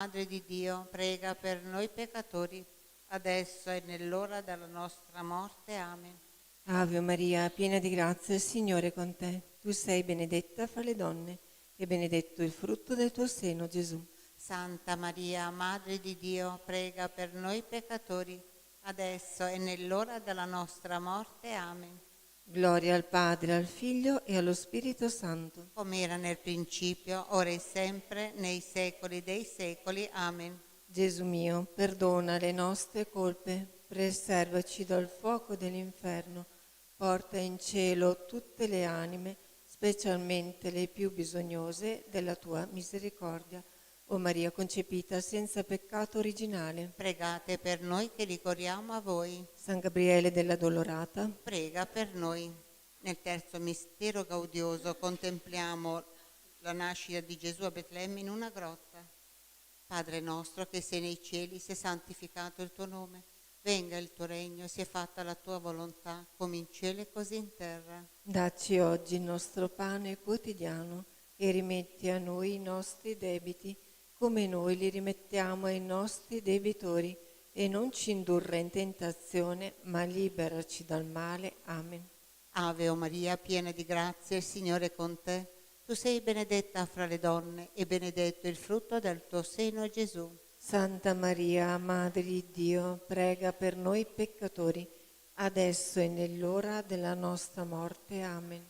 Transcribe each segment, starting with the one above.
Madre di Dio, prega per noi peccatori, adesso e nell'ora della nostra morte. Amen. Ave Maria, piena di grazia, il Signore è con te. Tu sei benedetta fra le donne e benedetto il frutto del tuo seno, Gesù. Santa Maria, Madre di Dio, prega per noi peccatori, adesso e nell'ora della nostra morte. Amen. Gloria al Padre, al Figlio e allo Spirito Santo. Come era nel principio, ora e sempre, nei secoli dei secoli. Amen. Gesù mio, perdona le nostre colpe, preservaci dal fuoco dell'inferno, porta in cielo tutte le anime, specialmente le più bisognose della tua misericordia. O Maria concepita senza peccato originale. Pregate per noi che ricorriamo a voi. San Gabriele della Dolorata, Prega per noi. Nel terzo mistero gaudioso contempliamo la nascita di Gesù a Betlemme in una grotta. Padre nostro che sei nei cieli, sia santificato il tuo nome. Venga il tuo regno, sia fatta la tua volontà, come in cielo e così in terra. dacci oggi il nostro pane quotidiano e rimetti a noi i nostri debiti, come noi li rimettiamo ai nostri debitori, e non ci indurre in tentazione, ma liberaci dal male. Amen. Ave o Maria, piena di grazia, il Signore è con te. Tu sei benedetta fra le donne e benedetto il frutto del tuo seno, Gesù. Santa Maria, Madre di Dio, prega per noi peccatori, adesso e nell'ora della nostra morte. Amen.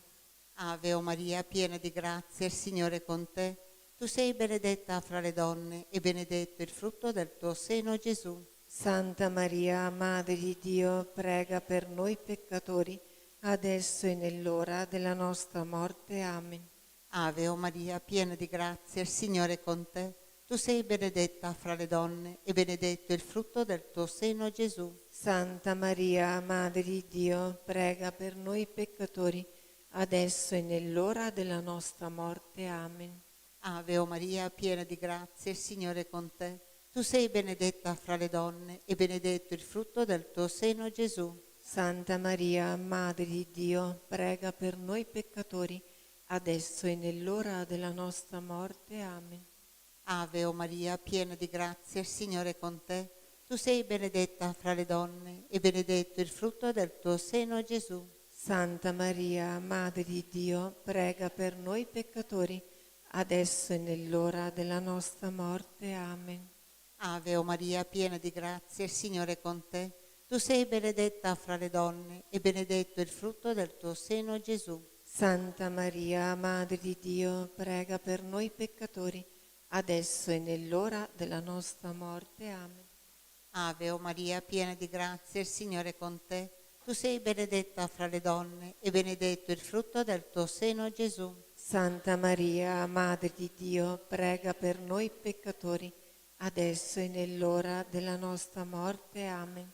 Ave o Maria, piena di grazia, il Signore è con te. Tu sei benedetta fra le donne e benedetto il frutto del tuo seno, Gesù. Santa Maria, Madre di Dio, prega per noi peccatori, adesso e nell'ora della nostra morte. Amen. Ave o Maria, piena di grazia, il Signore è con te. Tu sei benedetta fra le donne e benedetto il frutto del tuo seno, Gesù. Santa Maria, Madre di Dio, prega per noi peccatori, adesso e nell'ora della nostra morte. Amen. Ave o Maria, piena di grazia, il Signore è con te. Tu sei benedetta fra le donne e benedetto il frutto del tuo seno, Gesù. Santa Maria, Madre di Dio, prega per noi peccatori, adesso e nell'ora della nostra morte. Amen. Ave o Maria, piena di grazia, il Signore è con te. Tu sei benedetta fra le donne e benedetto il frutto del tuo seno, Gesù. Santa Maria, Madre di Dio, prega per noi peccatori, adesso e nell'ora della nostra morte. Amen. Ave o Maria, piena di grazia, il Signore è con te. Tu sei benedetta fra le donne e benedetto il frutto del tuo seno, Gesù. Santa Maria, Madre di Dio, prega per noi peccatori, adesso e nell'ora della nostra morte. Amen. Ave o Maria, piena di grazia, il Signore è con te. Tu sei benedetta fra le donne e benedetto il frutto del tuo seno, Gesù. Santa Maria, Madre di Dio, prega per noi peccatori, adesso e nell'ora della nostra morte. Amen.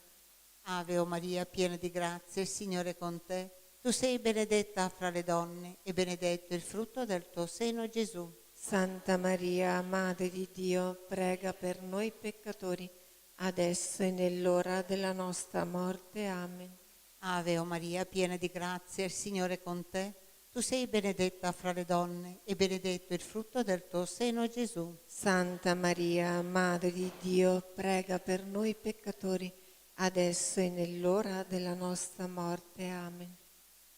Ave o Maria, piena di grazia, il Signore è con te. Tu sei benedetta fra le donne e benedetto il frutto del tuo seno, Gesù. Santa Maria, Madre di Dio, prega per noi peccatori, adesso e nell'ora della nostra morte. Amen. Ave o Maria, piena di grazia, il Signore è con te. Tu sei benedetta fra le donne e benedetto il frutto del tuo seno, Gesù. Santa Maria, Madre di Dio, prega per noi peccatori, adesso e nell'ora della nostra morte. Amen.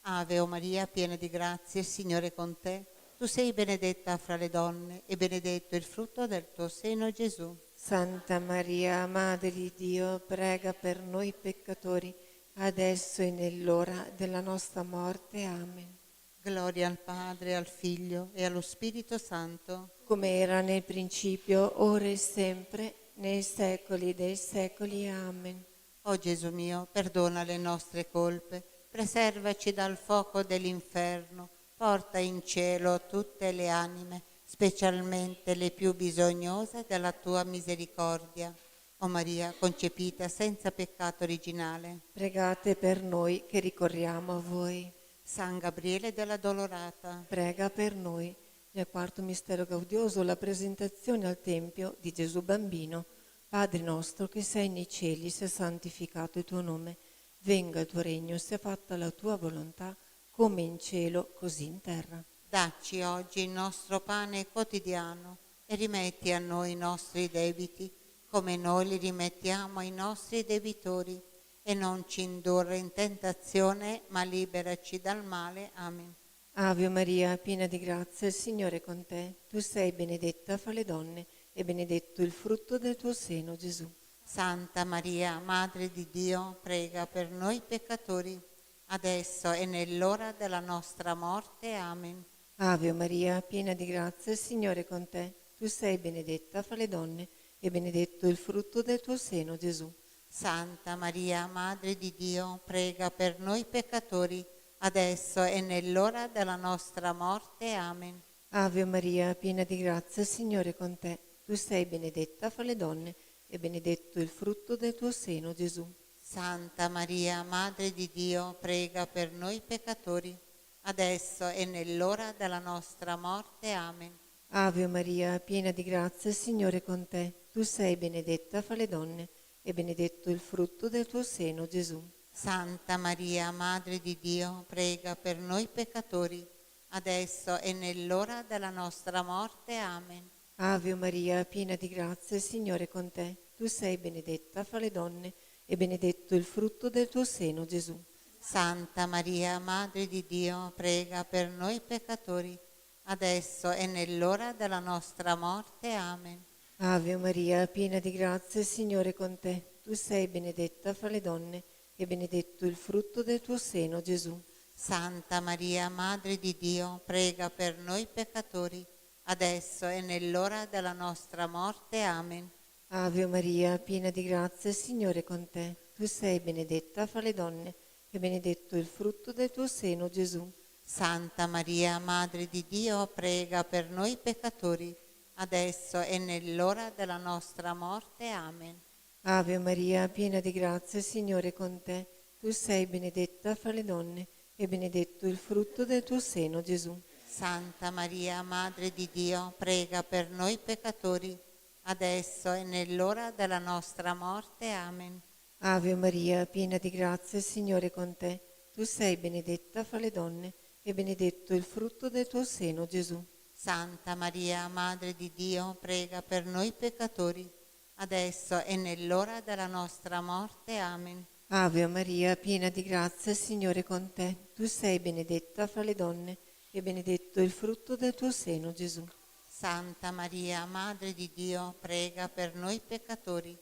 Ave o Maria, piena di grazia, il Signore è con te. Tu sei benedetta fra le donne e benedetto il frutto del tuo seno, Gesù. Santa Maria, Madre di Dio, prega per noi peccatori, adesso e nell'ora della nostra morte. Amen. Gloria al Padre, al Figlio e allo Spirito Santo. Come era nel principio, ora e sempre, nei secoli dei secoli. Amen. O Gesù mio, perdona le nostre colpe, preservaci dal fuoco dell'inferno, porta in cielo tutte le anime, specialmente le più bisognose della tua misericordia. O Maria, concepita senza peccato originale. Pregate per noi che ricorriamo a voi. San Gabriele della Dolorata. Prega per noi. Nel quarto mistero gaudioso, la presentazione al Tempio di Gesù Bambino. Padre nostro che sei nei cieli, sia santificato il tuo nome. Venga il tuo regno, sia fatta la tua volontà, come in cielo, così in terra. Dacci oggi il nostro pane quotidiano e rimetti a noi i nostri debiti, come noi li rimettiamo ai nostri debitori, e non ci indurre in tentazione, ma liberaci dal male. Amen. Ave Maria, piena di grazia, il Signore è con te. Tu sei benedetta fra le donne e benedetto il frutto del tuo seno, Gesù. Santa Maria, Madre di Dio, prega per noi peccatori, adesso e nell'ora della nostra morte. Amen. Ave Maria, piena di grazia, il Signore è con te. Tu sei benedetta fra le donne e benedetto il frutto del tuo seno, Gesù. Santa Maria, Madre di Dio, prega per noi peccatori, adesso e nell'ora della nostra morte. Amen. Ave Maria, piena di grazia, il Signore è con te. Tu sei benedetta fra le donne e benedetto il frutto del tuo seno, Gesù. Santa Maria, Madre di Dio, prega per noi peccatori, adesso e nell'ora della nostra morte. Amen. Ave Maria, piena di grazia, il Signore è con te. Tu sei benedetta fra le donne e benedetto il frutto del tuo seno, Gesù. Santa Maria, Madre di Dio, prega per noi peccatori, adesso e nell'ora della nostra morte. Amen. Ave Maria, piena di grazia, il Signore è con te. Tu sei benedetta fra le donne e benedetto il frutto del tuo seno, Gesù. Santa Maria, Madre di Dio, prega per noi peccatori, adesso e nell'ora della nostra morte. Amen. Ave Maria, piena di grazia, il Signore è con te. Tu sei benedetta fra le donne e benedetto il frutto del tuo seno, Gesù. Santa Maria, Madre di Dio, prega per noi peccatori, adesso e nell'ora della nostra morte. Amen. Ave Maria, piena di grazia, il Signore è con te. Tu sei benedetta fra le donne e benedetto il frutto del tuo seno, Gesù. Santa Maria, Madre di Dio, prega per noi peccatori, adesso e nell'ora della nostra morte. Amen. Ave Maria, piena di grazia, il Signore è con te. Tu sei benedetta fra le donne e benedetto il frutto del tuo seno, Gesù. Santa Maria, Madre di Dio, prega per noi peccatori, adesso e nell'ora della nostra morte. Amen. Ave Maria, piena di grazia, il Signore è con te. Tu sei benedetta fra le donne e benedetto il frutto del tuo seno, Gesù. Santa Maria, Madre di Dio, prega per noi peccatori, adesso e nell'ora della nostra morte. Amen. Ave Maria, piena di grazia, il Signore è con te. Tu sei benedetta fra le donne e benedetto il frutto del tuo seno, Gesù. Santa Maria, Madre di Dio, prega per noi peccatori,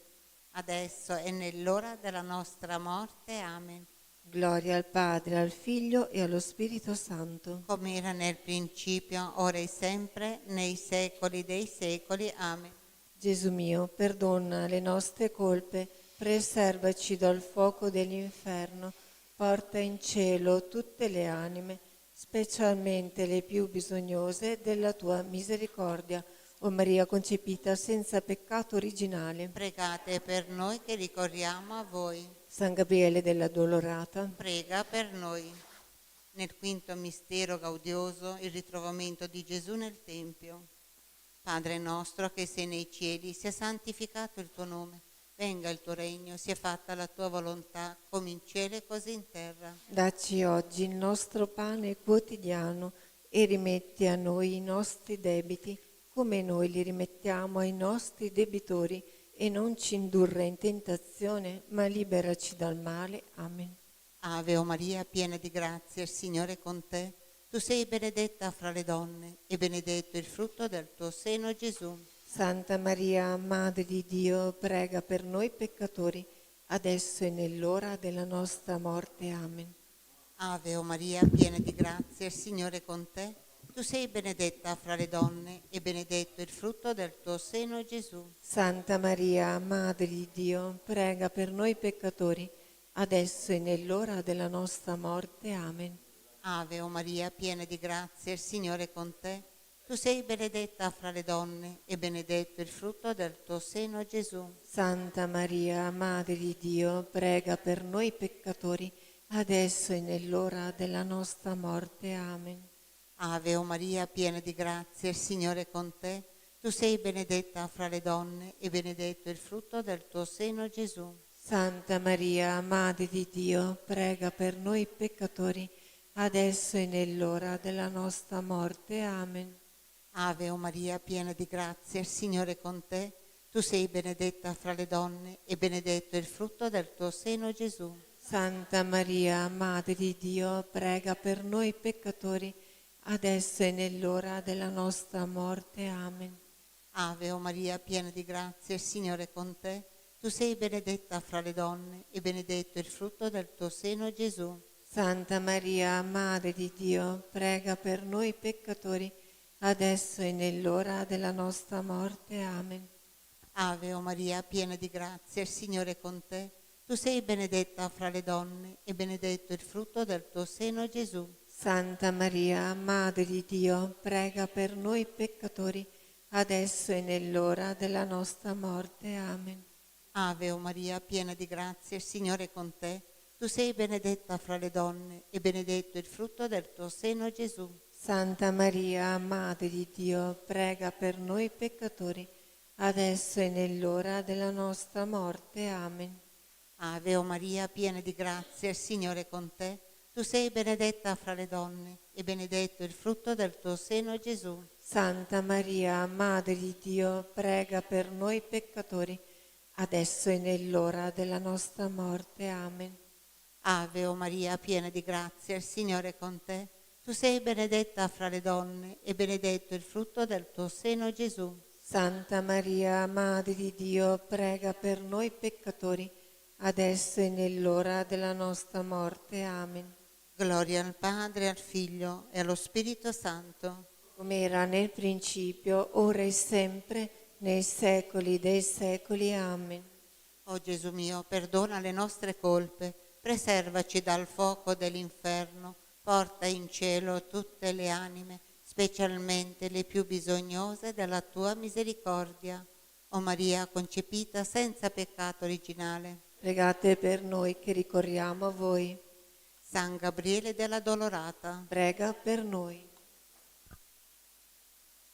adesso e nell'ora della nostra morte. Amen. Gloria al Padre, al Figlio e allo Spirito Santo. Come era nel principio, ora e sempre, nei secoli dei secoli. Amen. Gesù mio, perdona le nostre colpe, preservaci dal fuoco dell'inferno, porta in cielo tutte le anime, specialmente le più bisognose della tua misericordia. O Maria concepita senza peccato originale. Pregate per noi che ricorriamo a voi. San Gabriele della Dolorata. Prega per noi. Nel quinto mistero gaudioso, il ritrovamento di Gesù nel Tempio. Padre nostro che sei nei cieli, sia santificato il tuo nome. Venga il tuo regno, sia fatta la tua volontà, come in cielo e così in terra. Dacci oggi il nostro pane quotidiano e rimetti a noi i nostri debiti, come noi li rimettiamo ai nostri debitori, e non ci indurre in tentazione, ma liberaci dal male. Amen. Ave o Maria, piena di grazia, il Signore è con te. Tu sei benedetta fra le donne, e benedetto il frutto del tuo seno, Gesù. Santa Maria, Madre di Dio, prega per noi peccatori, adesso e nell'ora della nostra morte. Amen. Ave o Maria, piena di grazia, il Signore è con te. Tu sei benedetta fra le donne, e benedetto il frutto del tuo seno, Gesù. Santa Maria, Madre di Dio, prega per noi peccatori, adesso e nell'ora della nostra morte. Amen. Ave o Maria, piena di grazia, il Signore è con te. Tu sei benedetta fra le donne, e benedetto il frutto del tuo seno, Gesù. Santa Maria, Madre di Dio, prega per noi peccatori, adesso e nell'ora della nostra morte. Amen. Ave o Maria, piena di grazia, il Signore è con te. Tu sei benedetta fra le donne, e benedetto il frutto del tuo seno, Gesù. Santa Maria, Madre di Dio, prega per noi peccatori, adesso e nell'ora della nostra morte. Amen. Ave o Maria, piena di grazia, il Signore è con te. Tu sei benedetta fra le donne e benedetto è il frutto del tuo seno, Gesù. Santa Maria, Madre di Dio, prega per noi peccatori, adesso e nell'ora della nostra morte. Amen. Ave o Maria, piena di grazia, il Signore è con te. Tu sei benedetta fra le donne e benedetto è il frutto del tuo seno, Gesù. Santa Maria, Madre di Dio, prega per noi peccatori, adesso e nell'ora della nostra morte. Amen. Ave o Maria, piena di grazia, il Signore è con te. Tu sei benedetta fra le donne e benedetto il frutto del tuo seno, Gesù. Santa Maria, Madre di Dio, prega per noi peccatori, adesso e nell'ora della nostra morte. Amen. Ave o Maria, piena di grazia, il Signore è con te. Tu sei benedetta fra le donne e benedetto il frutto del tuo seno, Gesù. Santa Maria, Madre di Dio, prega per noi peccatori, adesso e nell'ora della nostra morte. Amen. Ave o Maria, piena di grazia, il Signore è con te. Tu sei benedetta fra le donne e benedetto il frutto del tuo seno, Gesù. Santa Maria, Madre di Dio, prega per noi peccatori, adesso e nell'ora della nostra morte. Amen. Ave o Maria, piena di grazia, il Signore è con te. Tu sei benedetta fra le donne e benedetto il frutto del tuo seno, Gesù. Santa Maria, Madre di Dio, prega per noi peccatori, adesso e nell'ora della nostra morte. Amen. Gloria al Padre, al Figlio e allo Spirito Santo. Come era nel principio, ora e sempre, nei secoli dei secoli. Amen. O Gesù mio, perdona le nostre colpe, preservaci dal fuoco dell'inferno, porta in cielo tutte le anime, specialmente le più bisognose della tua misericordia. O Maria concepita senza peccato originale. Pregate per noi che ricorriamo a voi. San Gabriele della Dolorata. Prega per noi.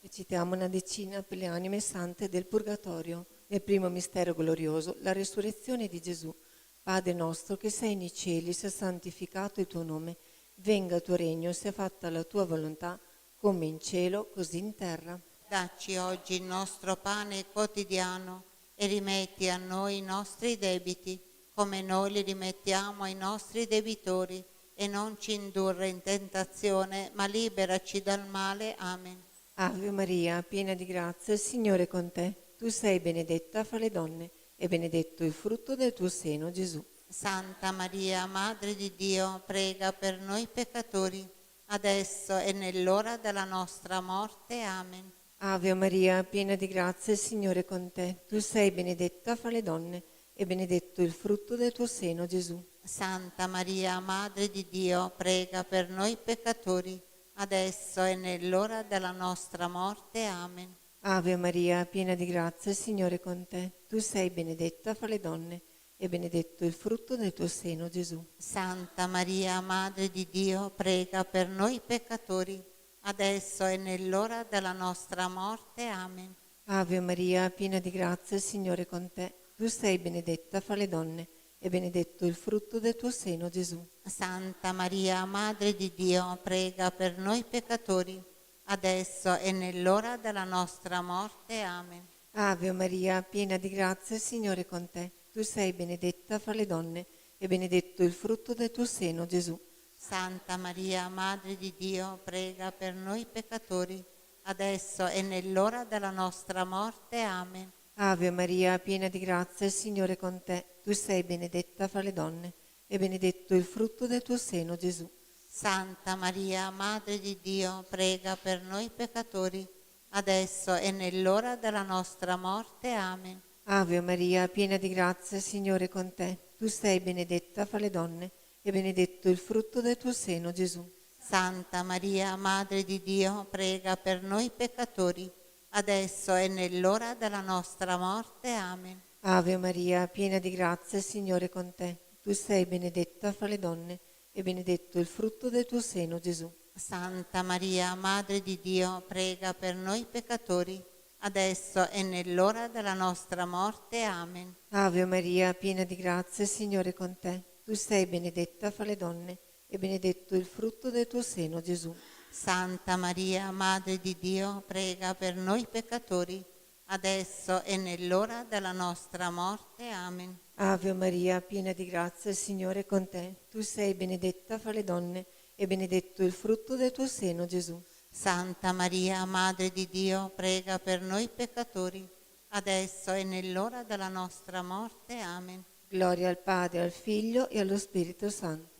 Recitiamo una decina per le anime sante del Purgatorio. Nel primo mistero glorioso, la resurrezione di Gesù. Padre nostro che sei nei cieli, sia santificato il tuo nome. Venga il tuo regno, sia fatta la tua volontà, come in cielo, così in terra. Dacci oggi il nostro pane quotidiano e rimetti a noi i nostri debiti, come noi li rimettiamo ai nostri debitori, e non ci indurre in tentazione, ma liberaci dal male. Amen. Ave Maria, piena di grazia, il Signore è con te. Tu sei benedetta fra le donne, e benedetto il frutto del tuo seno, Gesù. Santa Maria, Madre di Dio, prega per noi peccatori, adesso e nell'ora della nostra morte. Amen. Ave Maria, piena di grazia, il Signore è con te. Tu sei benedetta fra le donne, e benedetto il frutto del tuo seno, Gesù. Santa Maria, Madre di Dio, prega per noi peccatori, adesso e nell'ora della nostra morte. Amen. Ave Maria, piena di grazia, il Signore è con te. Tu sei benedetta fra le donne, e benedetto il frutto del tuo seno, Gesù. Santa Maria, Madre di Dio, prega per noi peccatori, adesso e nell'ora della nostra morte. Amen. Ave Maria, piena di grazia, il Signore è con te. Tu sei benedetta fra le donne, e benedetto il frutto del tuo seno, Gesù. Santa Maria, Madre di Dio, prega per noi peccatori, adesso e nell'ora della nostra morte. Amen. Ave Maria, piena di grazia, il Signore è con te. Tu sei benedetta fra le donne, e benedetto il frutto del tuo seno, Gesù. Santa Maria, Madre di Dio, prega per noi peccatori, adesso e nell'ora della nostra morte. Amen. Ave Maria, piena di grazia, il Signore è con te. Tu sei benedetta fra le donne, e benedetto il frutto del tuo seno, Gesù. Santa Maria, Madre di Dio, prega per noi peccatori, adesso e nell'ora della nostra morte. Amen. Ave Maria, piena di grazia, il Signore è con te. Tu sei benedetta fra le donne, e benedetto il frutto del tuo seno, Gesù. Santa Maria, Madre di Dio, prega per noi peccatori, adesso e nell'ora della nostra morte. Amen. Ave Maria, piena di grazia, il Signore è con te. Tu sei benedetta fra le donne, e benedetto il frutto del tuo seno, Gesù. Santa Maria, Madre di Dio, prega per noi peccatori, adesso e nell'ora della nostra morte. Amen. Ave Maria, piena di grazia, il Signore è con te. Tu sei benedetta fra le donne, e benedetto il frutto del tuo seno, Gesù. Santa Maria, Madre di Dio, prega per noi peccatori, adesso e nell'ora della nostra morte. Amen. Ave Maria, piena di grazia, il Signore è con te. Tu sei benedetta fra le donne e benedetto il frutto del tuo seno, Gesù. Santa Maria, Madre di Dio, prega per noi peccatori, adesso e nell'ora della nostra morte. Amen. Gloria al Padre, al Figlio e allo Spirito Santo.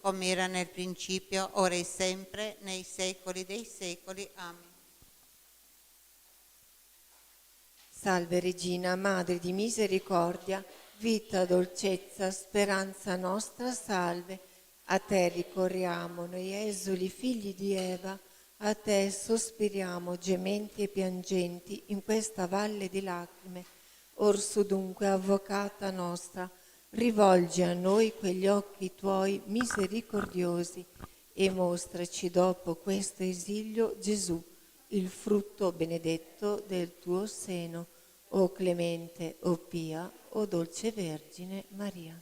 Come era nel principio, ora e sempre, nei secoli dei secoli. Amen. Salve Regina, Madre di misericordia, vita, dolcezza, speranza nostra, salve. A te ricorriamo, noi esuli figli di Eva, a te sospiriamo, gementi e piangenti, in questa valle di lacrime. Orso dunque, avvocata nostra, rivolgi a noi quegli occhi tuoi misericordiosi e mostraci dopo questo esilio Gesù, il frutto benedetto del tuo seno, o clemente, o pia, o dolce Vergine Maria.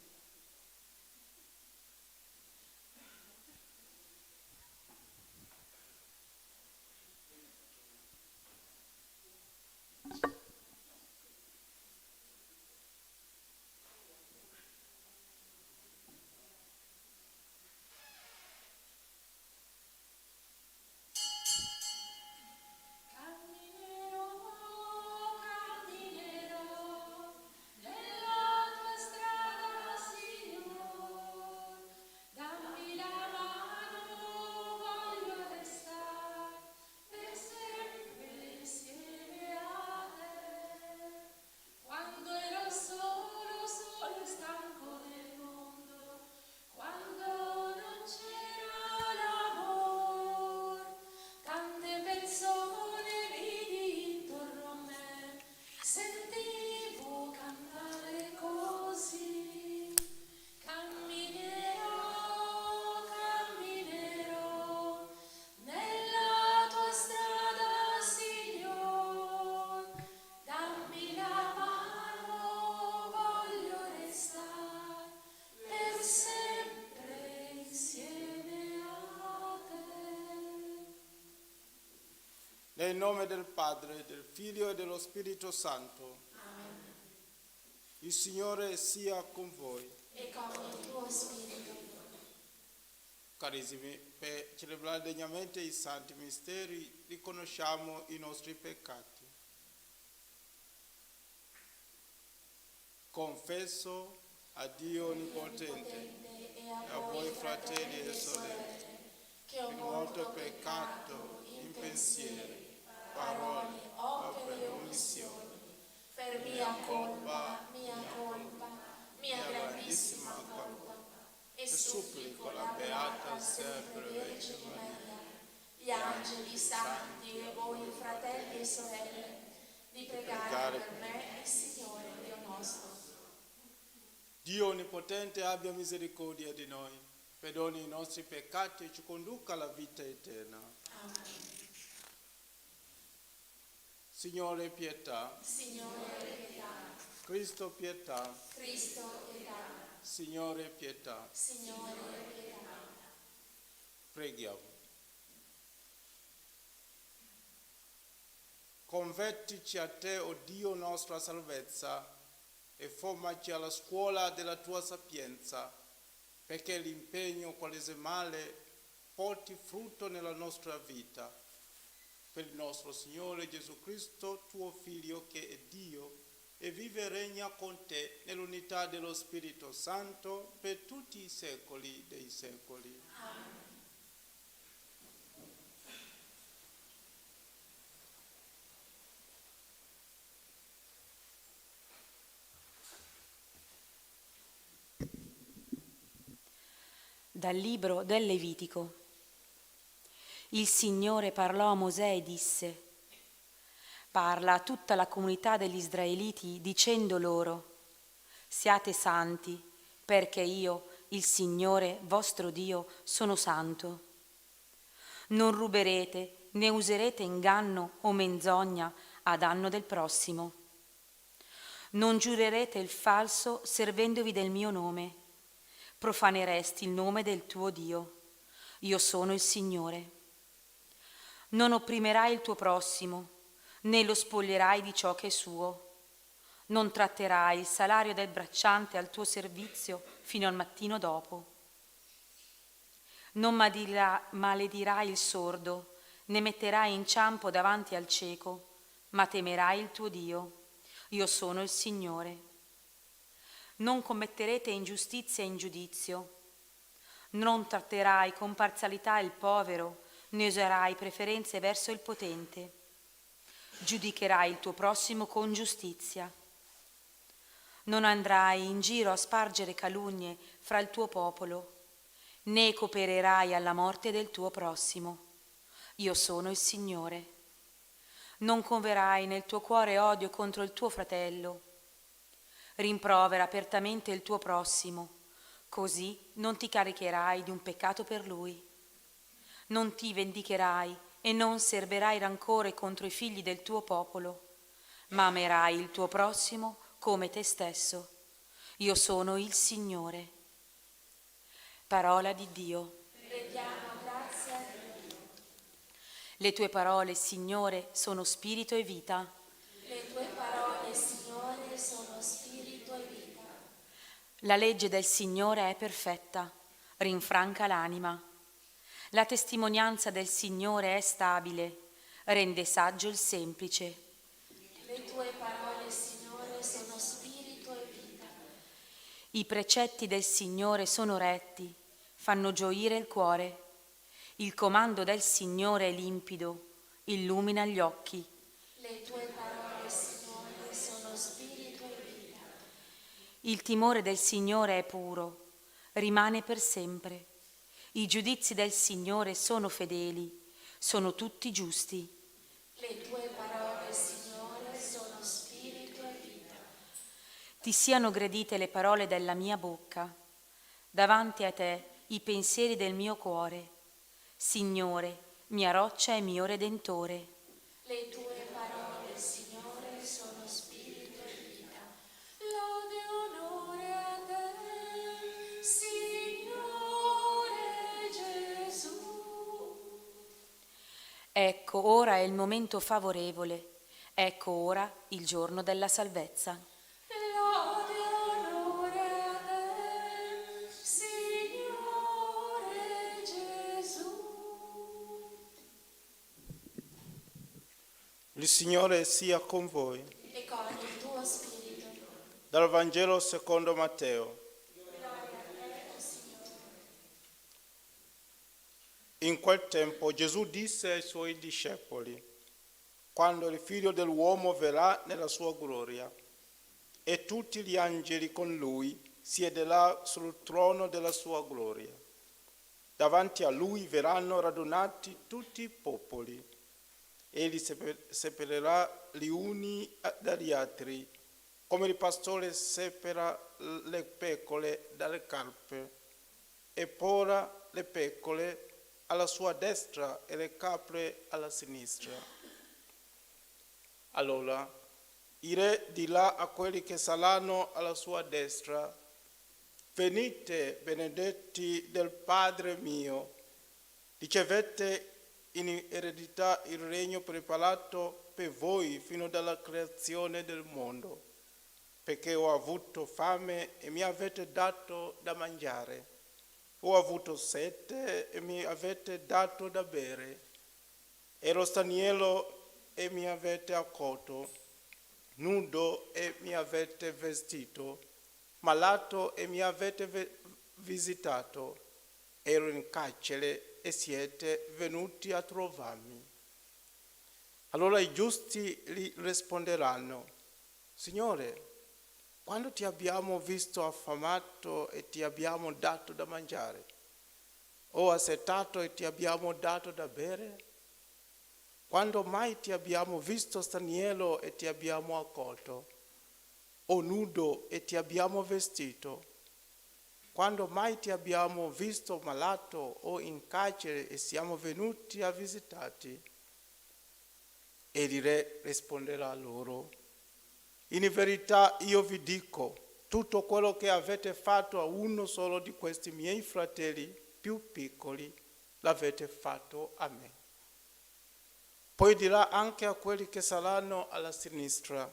Nel nome del Padre, del Figlio e dello Spirito Santo. Amen. Il Signore sia con voi. E con il tuo spirito. Carissimi, per celebrare degnamente i santi misteri riconosciamo i nostri peccati. Confesso a Dio Onnipotente E a voi fratelli e sorelle che ho molto peccato in pensieri, parole, opere e omissioni, per mia colpa, mia grandissima colpa. E supplico la Beata sempre Vergine Maria, gli angeli santi e voi fratelli e sorelle, di pregare per me il Signore Dio nostro. Dio Onnipotente abbia misericordia di noi, perdoni i nostri peccati e ci conduca alla vita eterna. Amen. Signore pietà, Signore pietà, Cristo pietà, Cristo pietà, Signore pietà. Signore pietà. Preghiamo. Convertici a te, o Dio nostra salvezza, e formaci alla scuola della tua sapienza, perché l'impegno qualesemale porti frutto nella nostra vita. Per il nostro Signore Gesù Cristo, tuo Figlio, che è Dio, e vive e regna con te nell'unità dello Spirito Santo per tutti i secoli dei secoli. Amen. Dal libro del Levitico. Il Signore parlò a Mosè e disse: Parla a tutta la comunità degli Israeliti dicendo loro: Siate santi, perché io, il Signore vostro Dio, sono santo. Non ruberete né userete inganno o menzogna a danno del prossimo. Non giurerete il falso servendovi del mio nome. Profaneresti il nome del tuo Dio. Io sono il Signore. Non opprimerai il tuo prossimo, né lo spoglierai di ciò che è suo. Non tratterai il salario del bracciante al tuo servizio fino al mattino dopo. Non maledirai il sordo, né metterai inciampo davanti al cieco, ma temerai il tuo Dio. Io sono il Signore. Non commetterete ingiustizia in giudizio. Non tratterai con parzialità il povero, né userai preferenze verso il potente. Giudicherai il tuo prossimo con giustizia. Non andrai in giro a spargere calunnie fra il tuo popolo, né coopererai alla morte del tuo prossimo. Io sono il Signore. Non converrai nel tuo cuore odio contro il tuo fratello. Rimprovera apertamente il tuo prossimo, così non ti caricherai di un peccato per lui. Non ti vendicherai e non serberai rancore contro i figli del tuo popolo, ma amerai il tuo prossimo come te stesso. Io sono il Signore. Parola di Dio. Rendiamo grazie a Dio. Le tue parole, Signore, sono spirito e vita. Le tue parole, Signore, sono spirito e vita. La legge del Signore è perfetta, rinfranca l'anima. La testimonianza del Signore è stabile, rende saggio il semplice. Le tue parole, Signore, sono spirito e vita. I precetti del Signore sono retti, fanno gioire il cuore. Il comando del Signore è limpido, illumina gli occhi. Le tue parole, Signore, sono spirito e vita. Il timore del Signore è puro, rimane per sempre. I giudizi del Signore sono fedeli, sono tutti giusti. Le tue parole, Signore, sono spirito e vita. Ti siano gradite le parole della mia bocca, davanti a te i pensieri del mio cuore. Signore, mia roccia e mio redentore. Le tue parole, Signore, sono spirito e vita. Lode e onore a te, Signore Gesù. Ecco ora è il momento favorevole, ecco ora il giorno della salvezza. Lode e onore a te, Signore Gesù. Il Signore sia con voi. E con il tuo spirito. Dal Vangelo secondo Matteo. In quel tempo Gesù disse ai suoi discepoli: quando il Figlio dell'uomo verrà nella sua gloria e tutti gli angeli con lui, siederà sul trono della sua gloria. Davanti a lui verranno radunati tutti i popoli. Egli separerà gli uni dagli altri, come il pastore separa le pecore dalle capre, e porrà le pecore alla sua destra e le capre alla sinistra. Allora il re dirà a quelli che saranno alla sua destra: venite, benedetti del Padre mio, ricevete in eredità il regno preparato per voi fino dalla creazione del mondo, perché ho avuto fame e mi avete dato da mangiare, ho avuto sete e mi avete dato da bere, ero straniero e mi avete accolto, nudo e mi avete vestito, malato e mi avete visitato, ero in carcere e siete venuti a trovarmi. Allora i giusti gli risponderanno: Signore, quando ti abbiamo visto affamato e ti abbiamo dato da mangiare, o assetato e ti abbiamo dato da bere? Quando mai ti abbiamo visto straniero e ti abbiamo accolto, o nudo e ti abbiamo vestito? Quando mai ti abbiamo visto malato o in carcere e siamo venuti a visitarti? E il re risponderà loro: in verità io vi dico, tutto quello che avete fatto a uno solo di questi miei fratelli più piccoli, l'avete fatto a me. Poi dirà anche a quelli che saranno alla sinistra: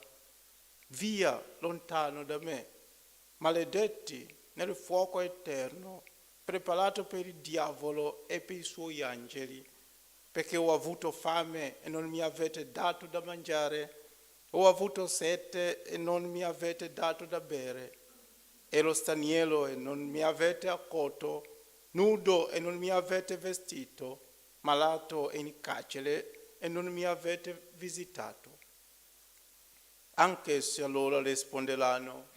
via, lontano da me, maledetti, nel fuoco eterno, preparato per il diavolo e per i suoi angeli, perché ho avuto fame e non mi avete dato da mangiare, ho avuto sete e non mi avete dato da bere, ero straniero e non mi avete accolto, nudo e non mi avete vestito, malato e in carcere e non mi avete visitato. Anch'essi allora risponderanno: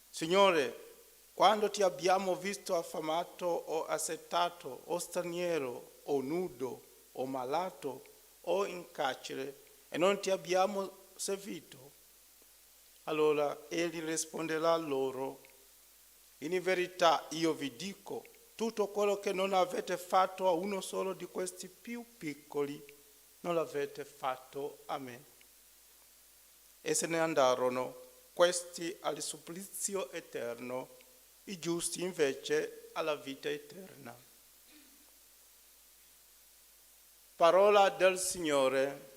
Signore, quando ti abbiamo visto affamato o assetato o straniero o nudo o malato o in carcere e non ti abbiamo servito? Allora egli risponderà loro: in verità io vi dico, tutto quello che non avete fatto a uno solo di questi più piccoli, non l'avete fatto a me. E se ne andarono, questi al supplizio eterno, i giusti invece alla vita eterna. Parola del Signore.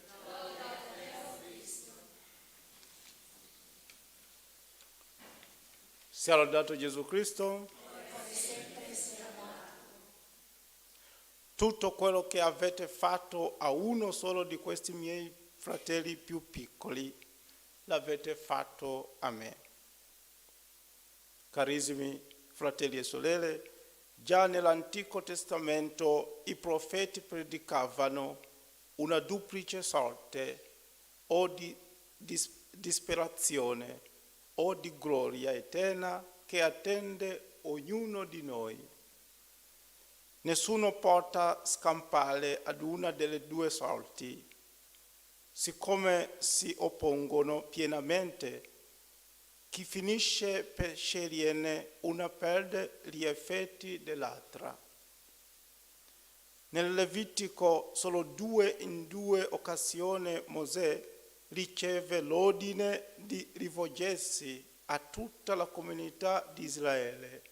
Sia lodato Gesù Cristo. Tutto quello che avete fatto a uno solo di questi miei fratelli più piccoli, l'avete fatto a me. Carissimi fratelli e sorelle, già nell'Antico Testamento i profeti predicavano una duplice sorte, o di disperazione o di gloria eterna che attende ognuno di noi. Nessuno porta scampare ad una delle due sorti, siccome si oppongono pienamente. Chi finisce per sceglierne una perde gli effetti dell'altra. Nel Levitico solo in due occasioni Mosè riceve l'ordine di rivolgersi a tutta la comunità di Israele.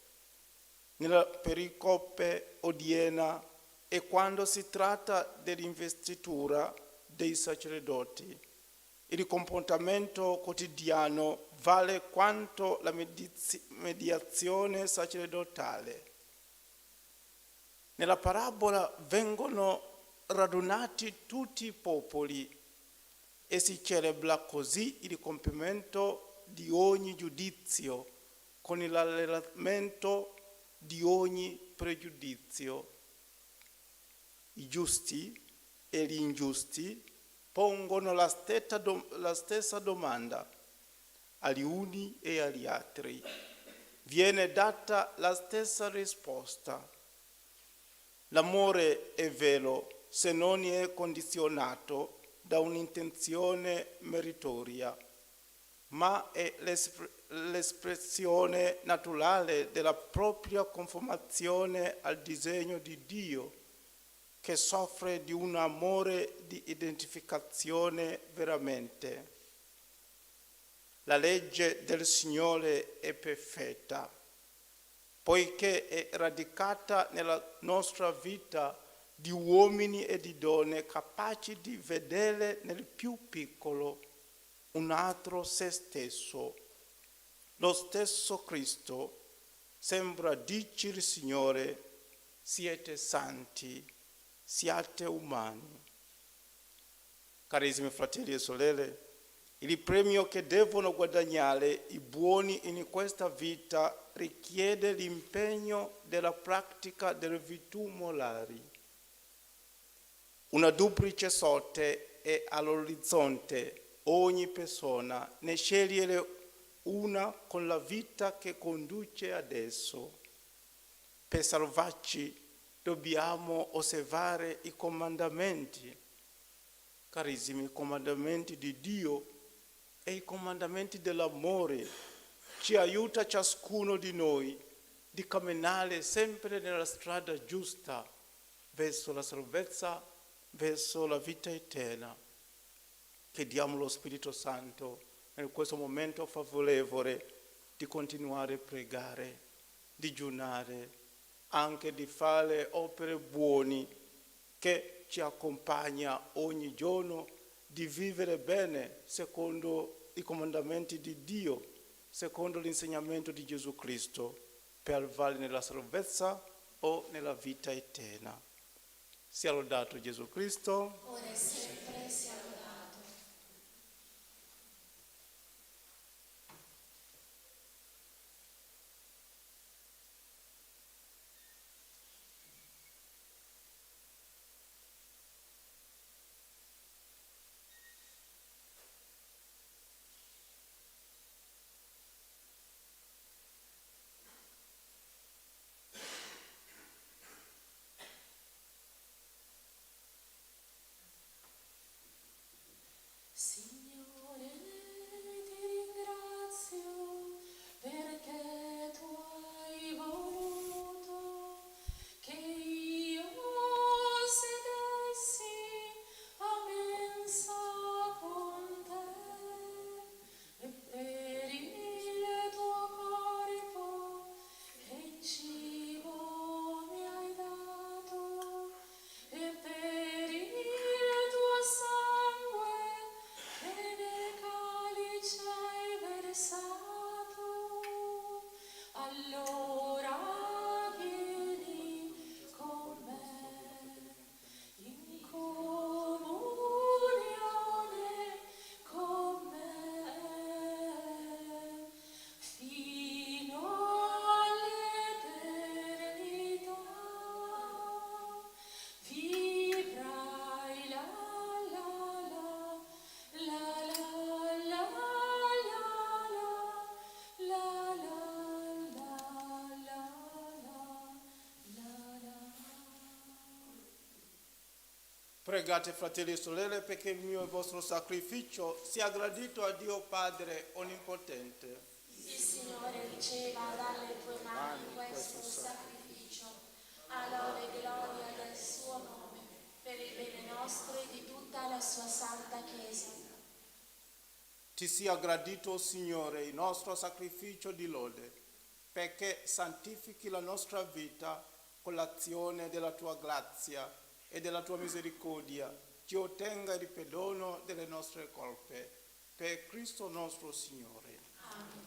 Nella pericope odierna e quando si tratta dell'investitura dei sacerdoti. Il comportamento quotidiano vale quanto la mediazione sacerdotale. Nella parabola vengono radunati tutti i popoli e si celebra così il compimento di ogni giudizio con il allenamento di ogni pregiudizio. I giusti e gli ingiusti pongono la stessa domanda agli uni e agli altri. Viene data la stessa risposta. L'amore è vero se non è condizionato da un'intenzione meritoria, ma è l'espressione naturale della propria conformazione al disegno di Dio, che soffre di un amore di identificazione veramente. La legge del Signore è perfetta, poiché è radicata nella nostra vita di uomini e di donne capaci di vedere nel più piccolo un altro se stesso. Lo stesso Cristo sembra dirci il Signore: siete santi, siate umani. Carissimi fratelli e sorelle, il premio che devono guadagnare i buoni in questa vita richiede l'impegno della pratica delle virtù morali. Una duplice sorte è all'orizzonte. Ogni persona ne sceglie una con la vita che conduce ad esso. Per salvarci dobbiamo osservare i comandamenti, carissimi, i comandamenti di Dio e i comandamenti dell'amore. Ci aiuta ciascuno di noi di camminare sempre nella strada giusta verso la salvezza, verso la vita eterna. Chiediamo allo Spirito Santo in questo momento favorevole di continuare a pregare, di digiunare, anche di fare opere buone che ci accompagna ogni giorno di vivere bene secondo i comandamenti di Dio, secondo l'insegnamento di Gesù Cristo, per arrivare nella salvezza o nella vita eterna. Sia lodato Gesù Cristo. ora e sempre sia lodato. Signore, ti ringrazio perché tu hai voluto che io sedessi a mensa con te e per il tuo corpo che in cibo mi hai dato e per il tuo sangue che nel calice hai versato. Allora vieni con me in comunione con me fino all'eternità. Vivrai la la la la la la la la la. Pregate, fratelli e sorelle, perché il mio e il vostro sacrificio sia gradito a Dio Padre Onnipotente. Il Signore riceva dalle tue mani questo sacrificio, a lode e gloria del suo nome, per il bene nostro e di tutta la sua santa Chiesa. Ti sia gradito, Signore, il nostro sacrificio di lode, perché santifichi la nostra vita con l'azione della tua grazia e della tua misericordia, ci ottenga il perdono delle nostre colpe. Per Cristo nostro Signore. Amen.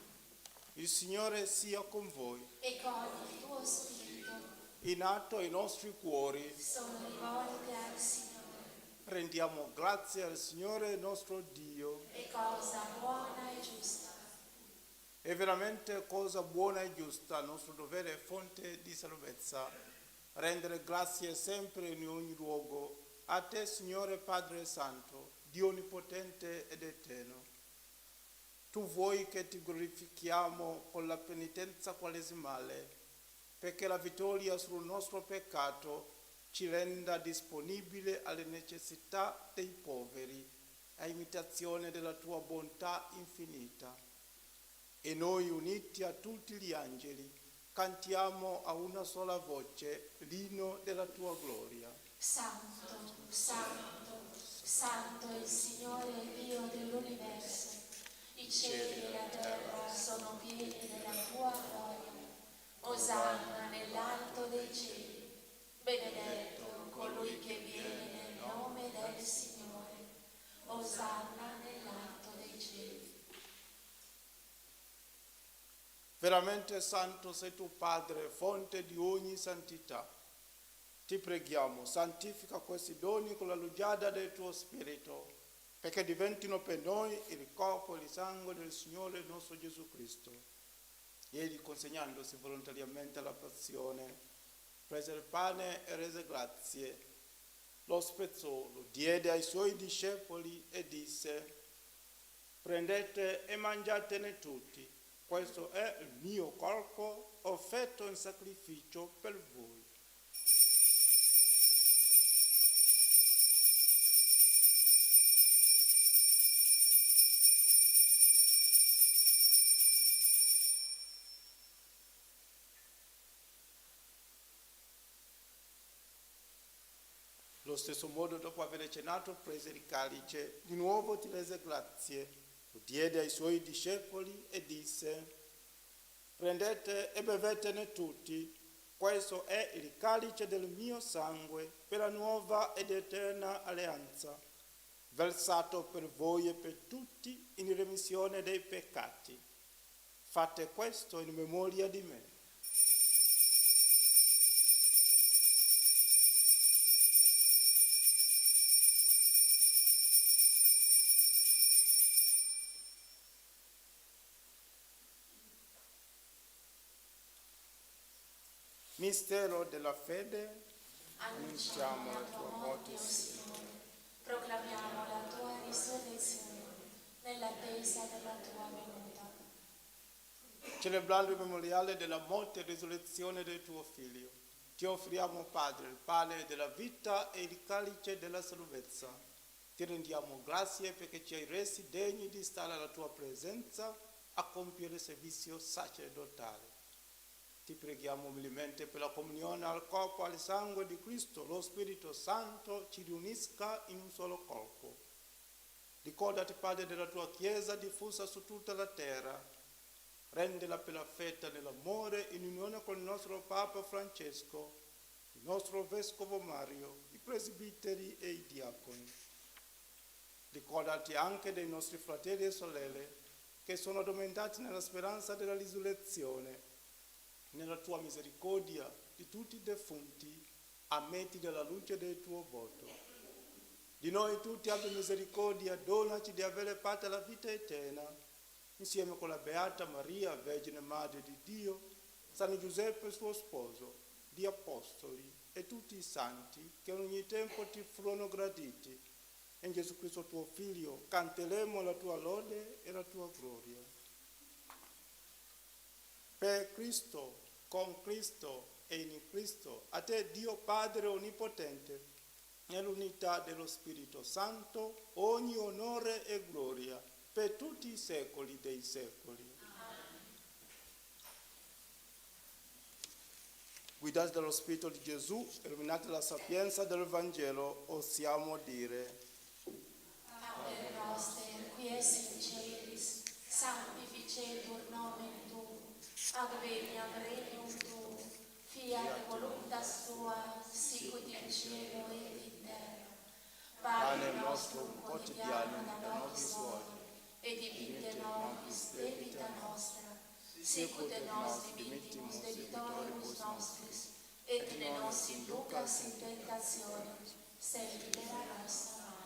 Il Signore sia con voi. E con il tuo spirito In atto i nostri cuori sono rivolte al Signore. rendiamo grazie al Signore nostro Dio. E cosa buona e giusta. È veramente cosa buona e giusta, nostro dovere e fonte di salvezza, rendere grazie sempre in ogni luogo a te, Signore Padre Santo, Dio onnipotente ed eterno. Tu vuoi che ti glorifichiamo con la penitenza quaresimale, perché la vittoria sul nostro peccato ci renda disponibile alle necessità dei poveri, a imitazione della tua bontà infinita. E noi, uniti a tutti gli angeli, cantiamo a una sola voce l'inno della tua gloria. Santo, santo, santo è il Signore Dio dell'universo. I cieli e la terra sono pieni della tua gloria. Osanna nell'alto dei cieli. Benedetto colui che viene nel nome del Signore. Osanna nell'alto dei cieli. Veramente santo sei tu, Padre, fonte di ogni santità. Ti preghiamo, santifica questi doni con la lugiada del tuo Spirito, perché diventino per noi il corpo e il sangue del Signore nostro Gesù Cristo. Egli, consegnandosi volontariamente alla passione, prese il pane e rese grazie, lo spezzò, lo diede ai suoi discepoli e disse: prendete e mangiatene tutti, questo è il mio corpo offerto in sacrificio per voi. Allo stesso modo, dopo aver cenato, prese il calice, di nuovo ti rese grazie, lo diede ai suoi discepoli e disse: prendete e bevetene tutti, Questo è il calice del mio sangue per la nuova ed eterna alleanza, versato per voi e per tutti in remissione dei peccati. Fate questo in memoria di me. Mistero della fede, Annunciamo la tua morte, o Signore, proclamiamo la tua risurrezione nell'attesa della tua venuta. celebrando il memoriale della morte e risurrezione del tuo Figlio, ti offriamo, Padre, il pane della vita e il calice della salvezza. Ti rendiamo grazie perché ci hai resi degni di stare alla tua presenza a compiere il servizio sacerdotale. Ti preghiamo umilmente per la comunione al corpo e al sangue di Cristo, lo Spirito Santo ci riunisca in un solo corpo. Ricordati, Padre, della tua Chiesa diffusa su tutta la terra. Rendela perfetta nell'amore in unione con il nostro Papa Francesco, il nostro Vescovo Mario, i presbiteri e i diaconi. Ricordati anche dei nostri fratelli e sorelle che sono addormentati nella speranza della risurrezione. Nella tua misericordia di tutti i defunti, ammetti della luce del tuo volto. Di noi tutti abbi misericordia, donaci di avere parte alla vita eterna, insieme con la Beata Maria, Vergine Madre di Dio, San Giuseppe suo sposo, gli Apostoli e tutti i santi che in ogni tempo ti furono graditi. In Gesù Cristo tuo Figlio canteremo la tua lode e la tua gloria. Per Cristo, con Cristo e in Cristo, a te Dio Padre Onnipotente, nell'unità dello Spirito Santo, ogni onore e gloria per tutti i secoli dei secoli. Guidati dallo Spirito di Gesù, illuminati dalla sapienza del Vangelo, osiamo dire: Pater noster, qui es in celis, sanctificetur nomen tuum, adveniat regnum tuum, fiat voluntas tua, sicut in cielo et in terra. Pane nostrum quotidianum da nobis hodie, et dimitte nobis debita nostra, sicut et nos dimittimus debitoribus nostris, et ne nos inducas in tentationem, sed libera nos a male.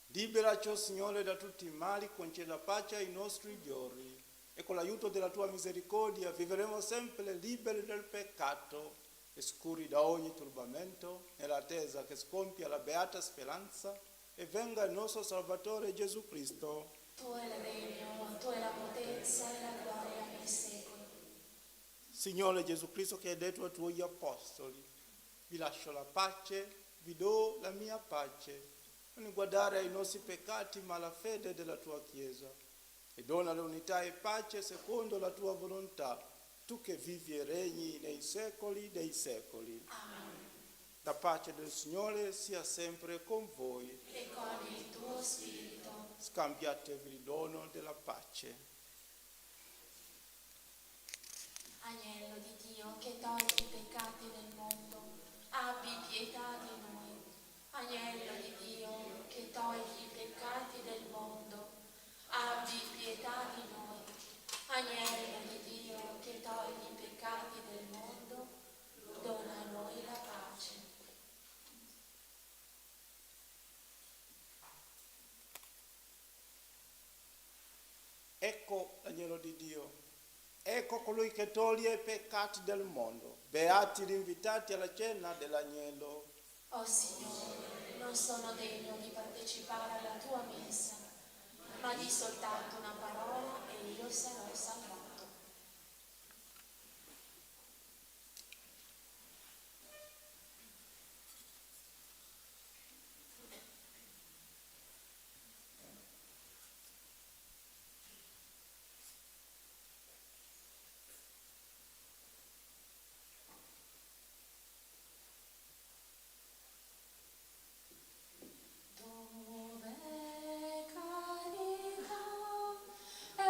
liberaci, o Signore, da tutti i mali, conceda pace ai nostri giorni, e con l'aiuto della tua misericordia vivremo sempre liberi dal peccato e scuri da ogni turbamento, nell'attesa che scompia la beata speranza e venga il nostro Salvatore Gesù Cristo. Tuo è il regno, tua è la potenza e la gloria nei secoli. Signore Gesù Cristo, che hai detto ai tuoi apostoli: vi lascio la pace, vi do la mia pace, non guardare ai nostri peccati ma alla fede della tua Chiesa, e dona l'unità e pace secondo la tua volontà, tu che vivi e regni nei secoli dei secoli. Amen. La pace del Signore sia sempre con voi. E con il tuo spirito. Scambiatevi il dono della pace. Agnello di Dio che togli i peccati del mondo, abbi pietà di noi. Agnello di Dio che togli i peccati del mondo, abbi pietà di noi. Agnello di Dio che togli i peccati del mondo, dona a noi la pace. Ecco l'agnello di Dio, ecco colui che toglie i peccati del mondo. Beati gli invitati alla cena dell'agnello. Oh Signore, non sono degno di partecipare alla tua messa, ma di soltanto una parola e io sarò salvato. Dove carità e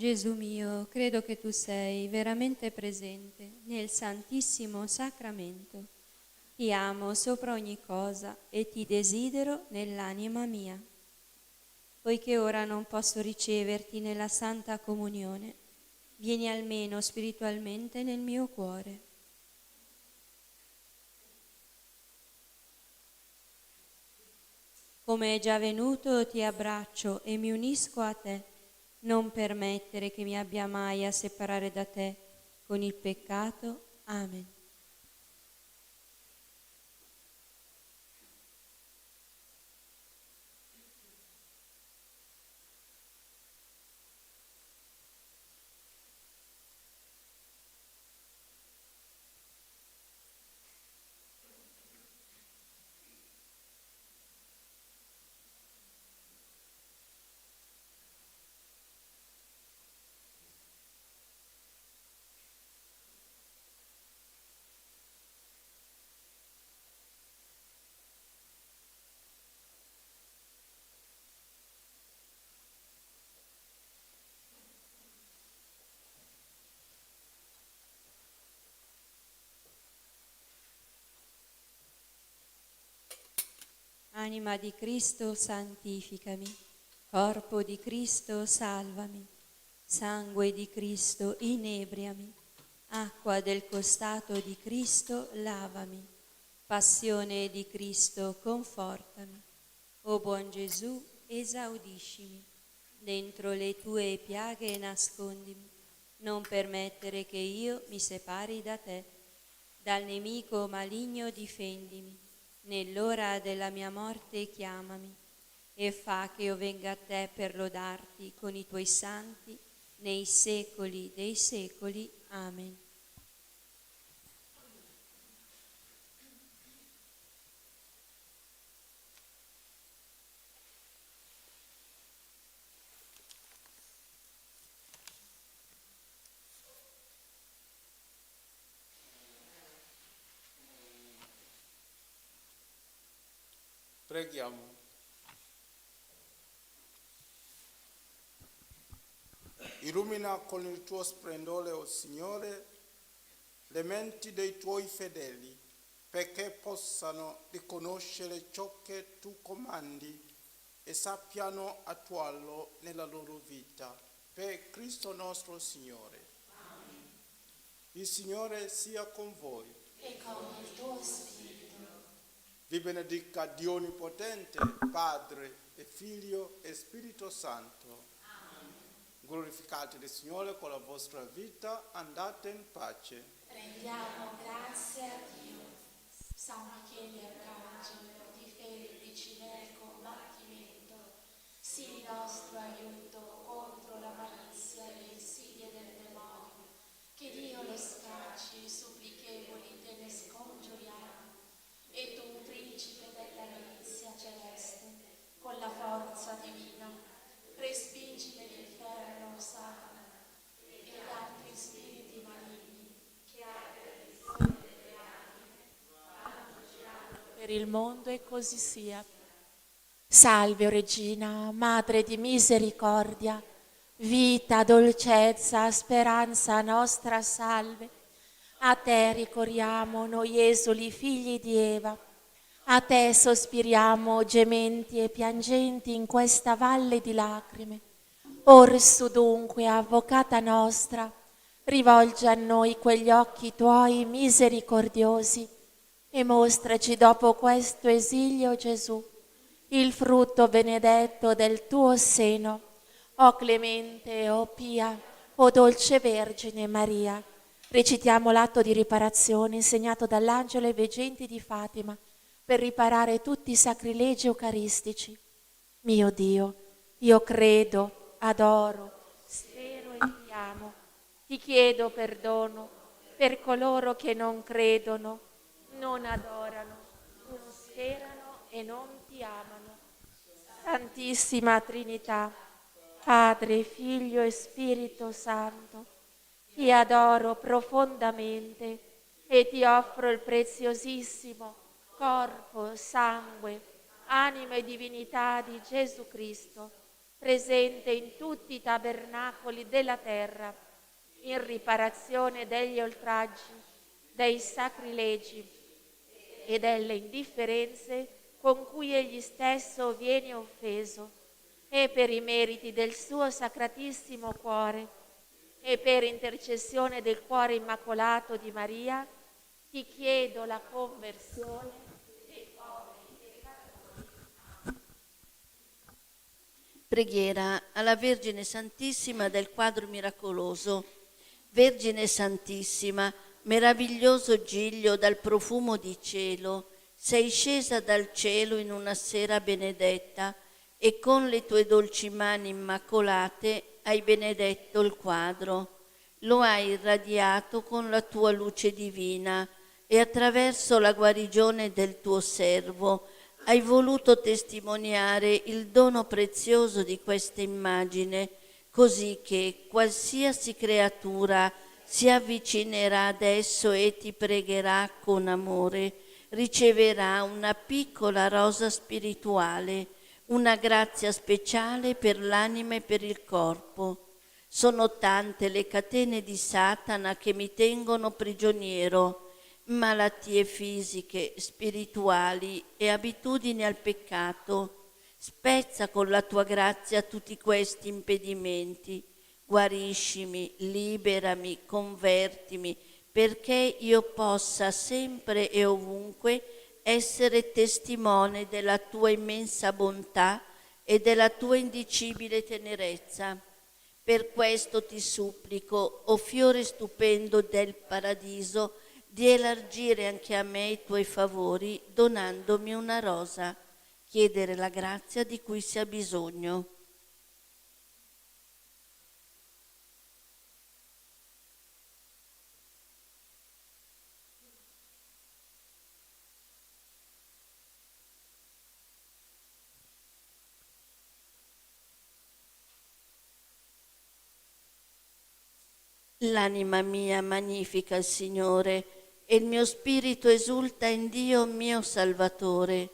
Gesù mio, credo che tu sei veramente presente nel Santissimo Sacramento. Ti amo sopra ogni cosa e ti desidero nell'anima mia. Poiché ora non posso riceverti nella Santa Comunione, vieni almeno spiritualmente nel mio cuore. Come è già venuto, ti abbraccio e mi unisco a te. Non permettere che mi abbia mai a separare da te con il peccato. Amen. Anima di Cristo, santificami. Corpo di Cristo, salvami. Sangue di Cristo, inebriami. Acqua del costato di Cristo, lavami. Passione di Cristo, confortami. O buon Gesù, esaudiscimi. Dentro le tue piaghe nascondimi. Non permettere che io mi separi da te. Dal nemico maligno difendimi. Nell'ora della mia morte chiamami e fa che io venga a te per lodarti con i tuoi santi nei secoli dei secoli. Amen. Preghiamo. Illumina con il tuo splendore, o Signore, le menti dei tuoi fedeli, perché possano riconoscere ciò che tu comandi e sappiano attuarlo nella loro vita. Per Cristo nostro Signore. Amen. Il Signore sia con voi. E con il tuo spirito. Vi benedica Dio Onnipotente, Padre e Figlio e Spirito Santo. Amen. Glorificate il Signore con la vostra vita, andate in pace. Rendiamo grazie a Dio. San Michele Arcangelo, difende nel combattimento, sii nostro aiuto contro la malizia e le insidie del demonio. Che Dio lo scacci, supplichevoli te ne scongiuriamo. E tu, principe della milizia celeste, con la forza divina, respingi nell'inferno Satana e gli altri spiriti maligni che abitano delle anime, fanno girare per il mondo, e così sia. Salve, o Regina, Madre di misericordia, vita, dolcezza, speranza nostra, salve. A te ricorriamo, noi esuli figli di Eva. A te sospiriamo, gementi e piangenti in questa valle di lacrime. Orsu dunque, avvocata nostra, rivolgi a noi quegli occhi tuoi misericordiosi e mostraci dopo questo esilio Gesù, il frutto benedetto del tuo seno. O clemente, o pia, o dolce Vergine Maria. Recitiamo l'atto di riparazione insegnato dall'angelo ai veggenti di Fatima per riparare tutti i sacrilegi eucaristici. Mio Dio, io credo, adoro, spero e ti amo. Ti chiedo perdono per coloro che non credono, non adorano, non sperano e non ti amano. Santissima Trinità, Padre, Figlio e Spirito Santo, ti adoro profondamente e ti offro il preziosissimo corpo, sangue, anima e divinità di Gesù Cristo, presente in tutti i tabernacoli della terra, in riparazione degli oltraggi, dei sacrilegi e delle indifferenze con cui egli stesso viene offeso, e per i meriti del suo sacratissimo cuore, e per intercessione del cuore immacolato di Maria, ti chiedo la conversione dei poveri peccatori. Preghiera alla Vergine Santissima del quadro miracoloso. Vergine Santissima, meraviglioso giglio dal profumo di cielo, sei scesa dal cielo in una sera benedetta e con le tue dolci mani immacolate hai benedetto il quadro. Lo hai irradiato con la tua luce divina e attraverso la guarigione del tuo servo hai voluto testimoniare il dono prezioso di questa immagine, così che qualsiasi creatura si avvicinerà ad esso e ti pregherà con amore, riceverà una piccola rosa spirituale, una grazia speciale per l'anima e per il corpo. Sono tante le catene di Satana che mi tengono prigioniero, malattie fisiche, spirituali e abitudini al peccato. Spezza con la tua grazia tutti questi impedimenti. Guariscimi, liberami, convertimi, perché io possa sempre e ovunque essere testimone della tua immensa bontà e della tua indicibile tenerezza. Per questo ti supplico, o fiore stupendo del paradiso, di elargire anche a me i tuoi favori donandomi una rosa, chiedere la grazia di cui si ha bisogno. L'anima mia magnifica il Signore e il mio spirito esulta in Dio mio Salvatore,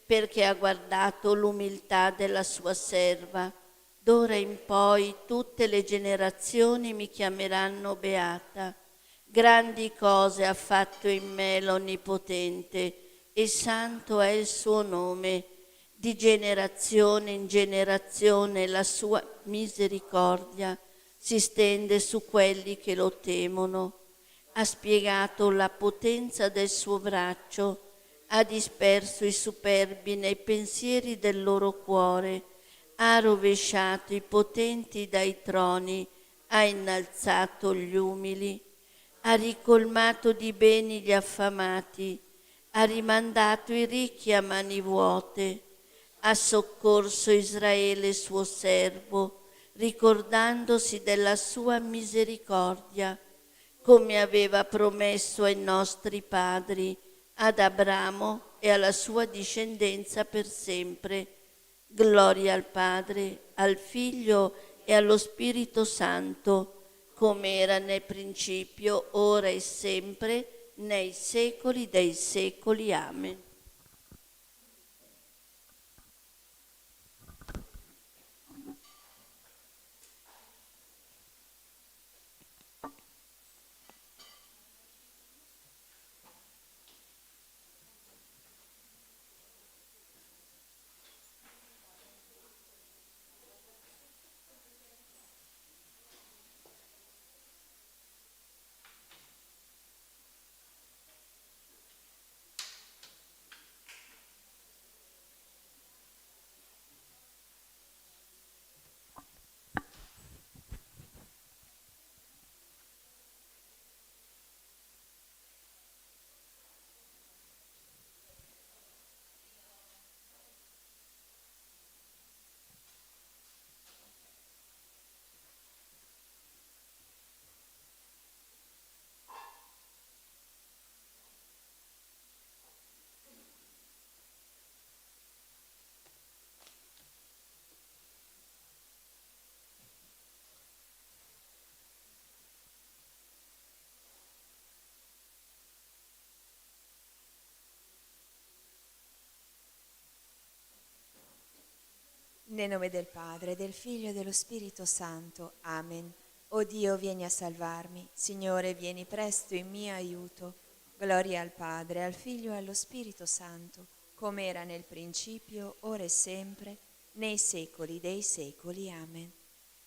perché ha guardato l'umiltà della sua serva. D'ora in poi tutte le generazioni mi chiameranno beata. Grandi cose ha fatto in me l'Onnipotente e santo è il suo nome. Di generazione in generazione la sua misericordia si stende su quelli che lo temono. Ha spiegato la potenza del suo braccio, ha disperso i superbi nei pensieri del loro cuore, ha rovesciato i potenti dai troni, ha innalzato gli umili, ha ricolmato di beni gli affamati, ha rimandato i ricchi a mani vuote, ha soccorso Israele suo servo, ricordandosi della sua misericordia, come aveva promesso ai nostri padri, ad Abramo e alla sua discendenza per sempre. Gloria al Padre, al Figlio e allo Spirito Santo, come era nel principio, ora e sempre, nei secoli dei secoli. Amen. Nel nome del Padre, del Figlio e dello Spirito Santo. Amen. O Dio, vieni a salvarmi. Signore, vieni presto in mio aiuto. Gloria al Padre, al Figlio e allo Spirito Santo, come era nel principio, ora e sempre, nei secoli dei secoli. Amen.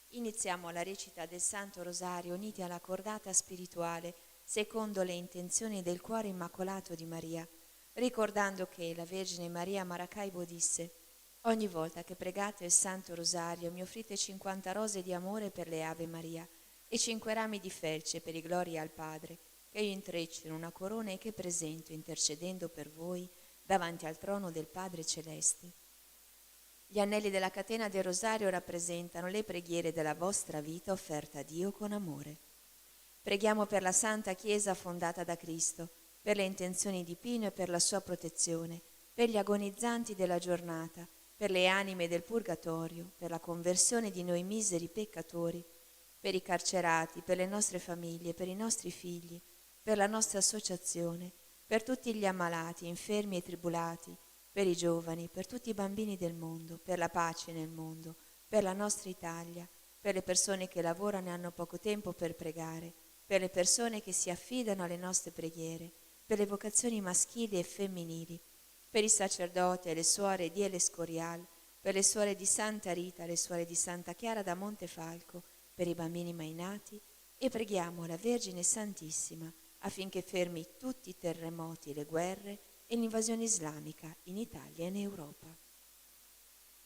Iniziamo la recita del Santo Rosario uniti alla cordata spirituale, secondo le intenzioni del cuore immacolato di Maria, ricordando che la Vergine Maria a Maracaibo disse: ogni volta che pregate il Santo Rosario mi offrite 50 rose di amore per le Ave Maria e 5 rami di felce per i gloria al Padre, che io intreccio in una corona e che presento intercedendo per voi davanti al trono del Padre Celeste. Gli anelli della catena del Rosario rappresentano le preghiere della vostra vita offerta a Dio con amore. Preghiamo per la Santa Chiesa fondata da Cristo, per le intenzioni di Pino e per la sua protezione, per gli agonizzanti della giornata, per le anime del purgatorio, per la conversione di noi miseri peccatori, per i carcerati, per le nostre famiglie, per i nostri figli, per la nostra associazione, per tutti gli ammalati, infermi e tribulati, per i giovani, per tutti i bambini del mondo, per la pace nel mondo, per la nostra Italia, per le persone che lavorano e hanno poco tempo per pregare, per le persone che si affidano alle nostre preghiere, per le vocazioni maschili e femminili, per i sacerdoti e le suore di El Escorial, per le suore di Santa Rita, le suore di Santa Chiara da Montefalco, per i bambini mai nati, e preghiamo la Vergine Santissima affinché fermi tutti i terremoti, le guerre e l'invasione islamica in Italia e in Europa.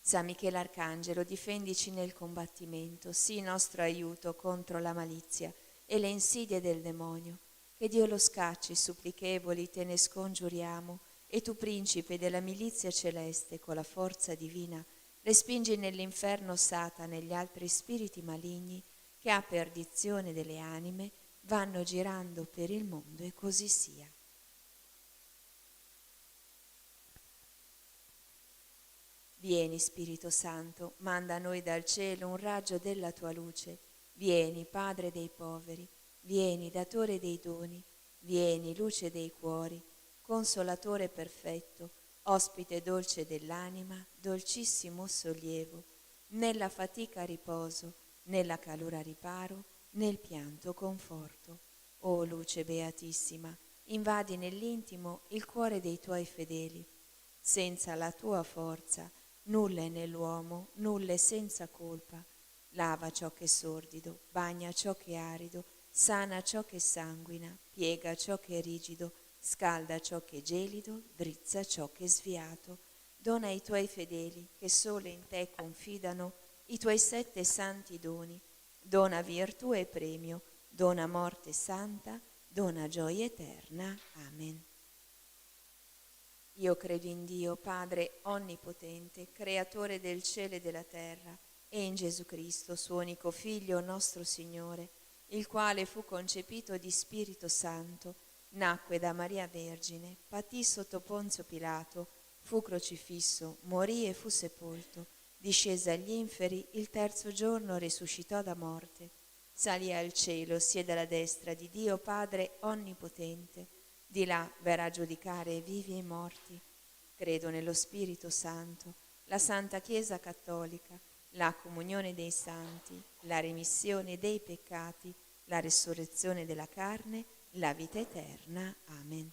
San Michele Arcangelo, difendici nel combattimento, sii nostro aiuto contro la malizia e le insidie del demonio. Che Dio lo scacci, supplichevoli, te ne scongiuriamo, e tu, principe della milizia celeste, con la forza divina, respingi nell'inferno Satana e gli altri spiriti maligni che a perdizione delle anime vanno girando per il mondo, e così sia. Vieni, Spirito Santo, manda a noi dal cielo un raggio della tua luce. Vieni, Padre dei poveri, vieni, datore dei doni, vieni, luce dei cuori, consolatore perfetto, ospite dolce dell'anima, dolcissimo sollievo, nella fatica riposo, nella calura riparo, nel pianto conforto. O luce beatissima, invadi nell'intimo il cuore dei tuoi fedeli. Senza la tua forza, nulla è nell'uomo, nulla è senza colpa. Lava ciò che è sordido, bagna ciò che è arido, sana ciò che sanguina, piega ciò che è rigido, scalda ciò che è gelido, drizza ciò che è sviato. Dona ai tuoi fedeli, che solo in te confidano, i tuoi 7 santi doni. Dona virtù e premio, dona morte santa, dona gioia eterna. Amen. Io credo in Dio, Padre onnipotente, creatore del cielo e della terra, e in Gesù Cristo, suo unico Figlio, nostro Signore, il quale fu concepito di Spirito Santo, nacque da Maria Vergine, patì sotto Ponzio Pilato, fu crocifisso, morì e fu sepolto, discese agli inferi, il 3° giorno risuscitò da morte, salì al cielo, siede alla destra di Dio Padre onnipotente, di là verrà a giudicare i vivi e i morti. Credo nello Spirito Santo, la Santa Chiesa Cattolica, la comunione dei santi, la remissione dei peccati, la resurrezione della carne, la vita eterna. Amen.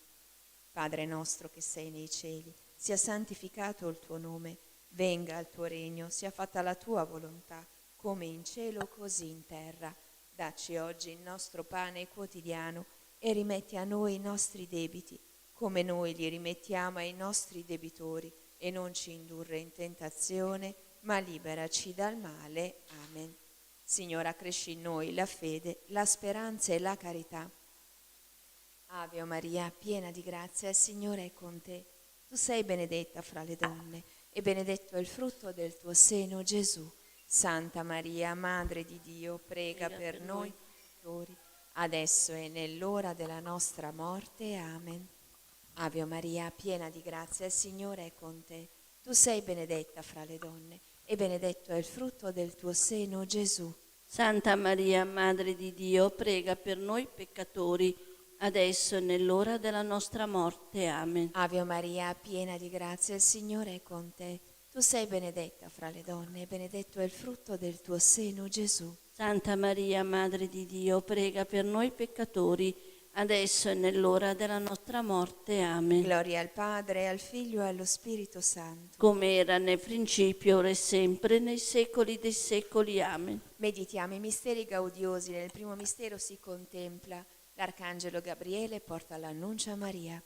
Padre nostro che sei nei cieli, sia santificato il tuo nome, venga il tuo regno, sia fatta la tua volontà, come in cielo così in terra. Dacci oggi il nostro pane quotidiano e rimetti a noi i nostri debiti, come noi li rimettiamo ai nostri debitori, e non ci indurre in tentazione, ma liberaci dal male. Amen. Signora, accresci in noi la fede, la speranza e la carità. Ave Maria, piena di grazia, il Signore è con te. Tu sei benedetta fra le donne, e benedetto è il frutto del tuo seno, Gesù. Santa Maria, Madre di Dio, prega per noi peccatori, adesso e nell'ora della nostra morte. Amen. Ave Maria, piena di grazia, il Signore è con te. Tu sei benedetta fra le donne, e benedetto è il frutto del tuo seno, Gesù. Santa Maria, Madre di Dio, prega per noi peccatori, adesso e nell'ora della nostra morte. Amen. Ave Maria, piena di grazia, il Signore è con te. Tu sei benedetta fra le donne e benedetto è il frutto del tuo seno, Gesù. Santa Maria, Madre di Dio, prega per noi peccatori, adesso e nell'ora della nostra morte. Amen. Gloria al Padre, al Figlio e allo Spirito Santo. Come era nel principio, ora e sempre, nei secoli dei secoli. Amen. Meditiamo i misteri gaudiosi. Nel primo mistero si contempla l'Arcangelo Gabriele porta l'annuncio a Maria.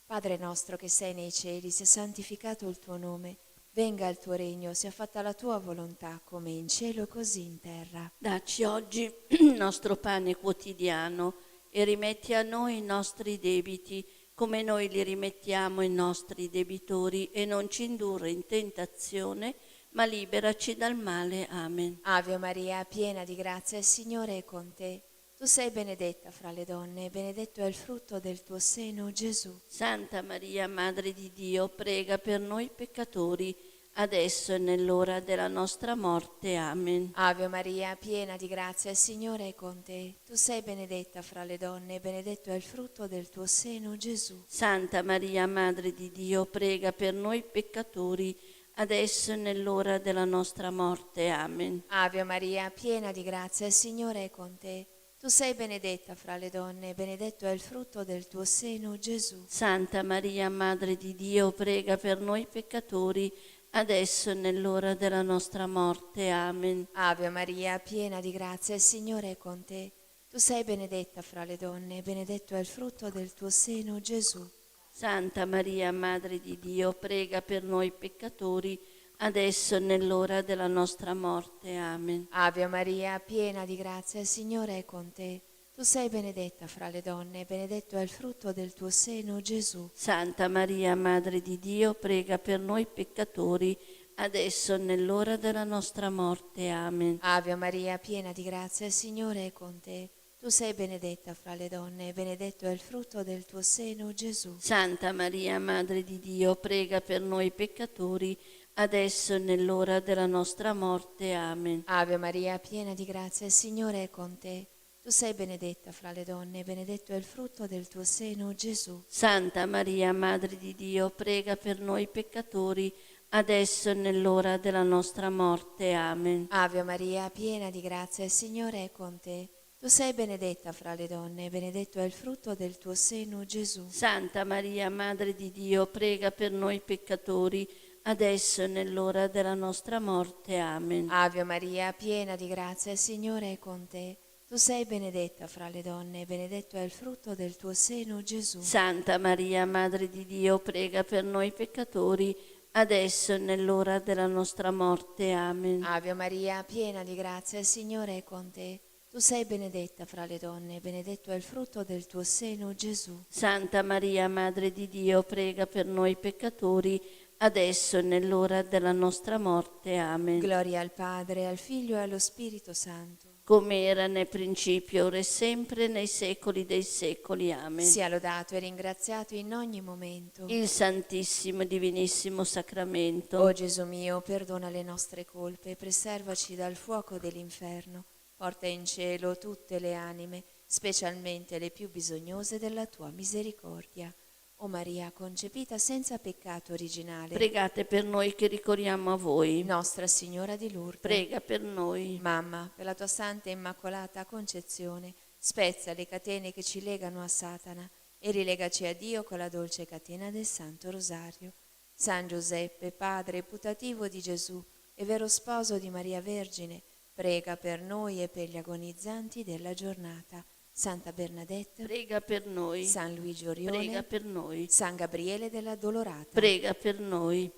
Padre nostro che sei nei cieli, sia santificato il tuo nome. Venga il tuo regno, sia fatta la tua volontà, come in cielo così in terra. Dacci oggi il nostro pane quotidiano e rimetti a noi i nostri debiti, come noi li rimettiamo ai nostri debitori, e non ci indurre in tentazione, ma liberaci dal male. Amen. Ave Maria, piena di grazia, il Signore è con te. Tu sei benedetta fra le donne e benedetto è il frutto del tuo seno, Gesù. Santa Maria, Madre di Dio, prega per noi peccatori, adesso e nell'ora della nostra morte. Amen. Ave Maria, piena di grazia, il Signore è con te. Tu sei benedetta fra le donne e benedetto è il frutto del tuo seno, Gesù. Santa Maria, Madre di Dio, prega per noi peccatori, adesso e nell'ora della nostra morte. Amen. Ave Maria, piena di grazia, il Signore è con te. Tu sei benedetta fra le donne e benedetto è il frutto del tuo seno, Gesù. Santa Maria, Madre di Dio, prega per noi peccatori, adesso e nell'ora della nostra morte. Amen. Ave Maria, piena di grazia, il Signore è con te. Tu sei benedetta fra le donne e benedetto è il frutto del tuo seno, Gesù. Santa Maria, Madre di Dio, prega per noi peccatori, adesso e nell'ora della nostra morte. Amen. Ave Maria, piena di grazia, il Signore è con te. Tu sei benedetta fra le donne e benedetto è il frutto del tuo seno, Gesù. Santa Maria, Madre di Dio, prega per noi peccatori, adesso e nell'ora della nostra morte. Amen. Ave Maria, piena di grazia, il Signore è con te. Tu sei benedetta fra le donne e benedetto è il frutto del tuo seno, Gesù. Santa Maria, Madre di Dio, prega per noi peccatori, adesso e nell'ora della nostra morte. Amen. Ave Maria, piena di grazia, il Signore è con te. Tu sei benedetta fra le donne e benedetto è il frutto del tuo seno, Gesù. Santa Maria, Madre di Dio, prega per noi peccatori, adesso e nell'ora della nostra morte. Amen. Ave Maria, piena di grazia, il Signore è con te. Tu sei benedetta fra le donne e benedetto è il frutto del tuo seno, Gesù. Santa Maria, Madre di Dio, prega per noi peccatori, adesso e nell'ora della nostra morte. Amen. Ave Maria, piena di grazia, il Signore è con te. Tu sei benedetta fra le donne e benedetto è il frutto del tuo seno, Gesù. Santa Maria, Madre di Dio, prega per noi peccatori, adesso e nell'ora della nostra morte. Amen. Ave Maria, piena di grazia, il Signore è con te. Tu sei benedetta fra le donne e benedetto è il frutto del tuo seno, Gesù. Santa Maria, Madre di Dio, prega per noi peccatori, adesso e nell'ora della nostra morte. Amen. Gloria al Padre, al Figlio e allo Spirito Santo. Come era nel principio, ora e sempre, nei secoli dei secoli. Amen. Sia lodato e ringraziato in ogni momento. Il Santissimo e Divinissimo Sacramento. O Gesù mio, perdona le nostre colpe e preservaci dal fuoco dell'inferno. Porta in cielo tutte le anime, specialmente le più bisognose della tua misericordia. O Maria, concepita senza peccato originale, Pregate per noi che ricorriamo a voi. Nostra Signora di Lourdes, Prega per noi. Mamma, per la tua santa e immacolata concezione, spezza le catene che ci legano a Satana e rilegaci a Dio con la dolce catena del Santo Rosario. San Giuseppe, padre putativo di Gesù e vero sposo di Maria Vergine, prega per noi e per gli agonizzanti della giornata. Santa Bernadette, Prega per noi. San Luigi Orione, Prega per noi. San Gabriele della Dolorata. Prega per noi.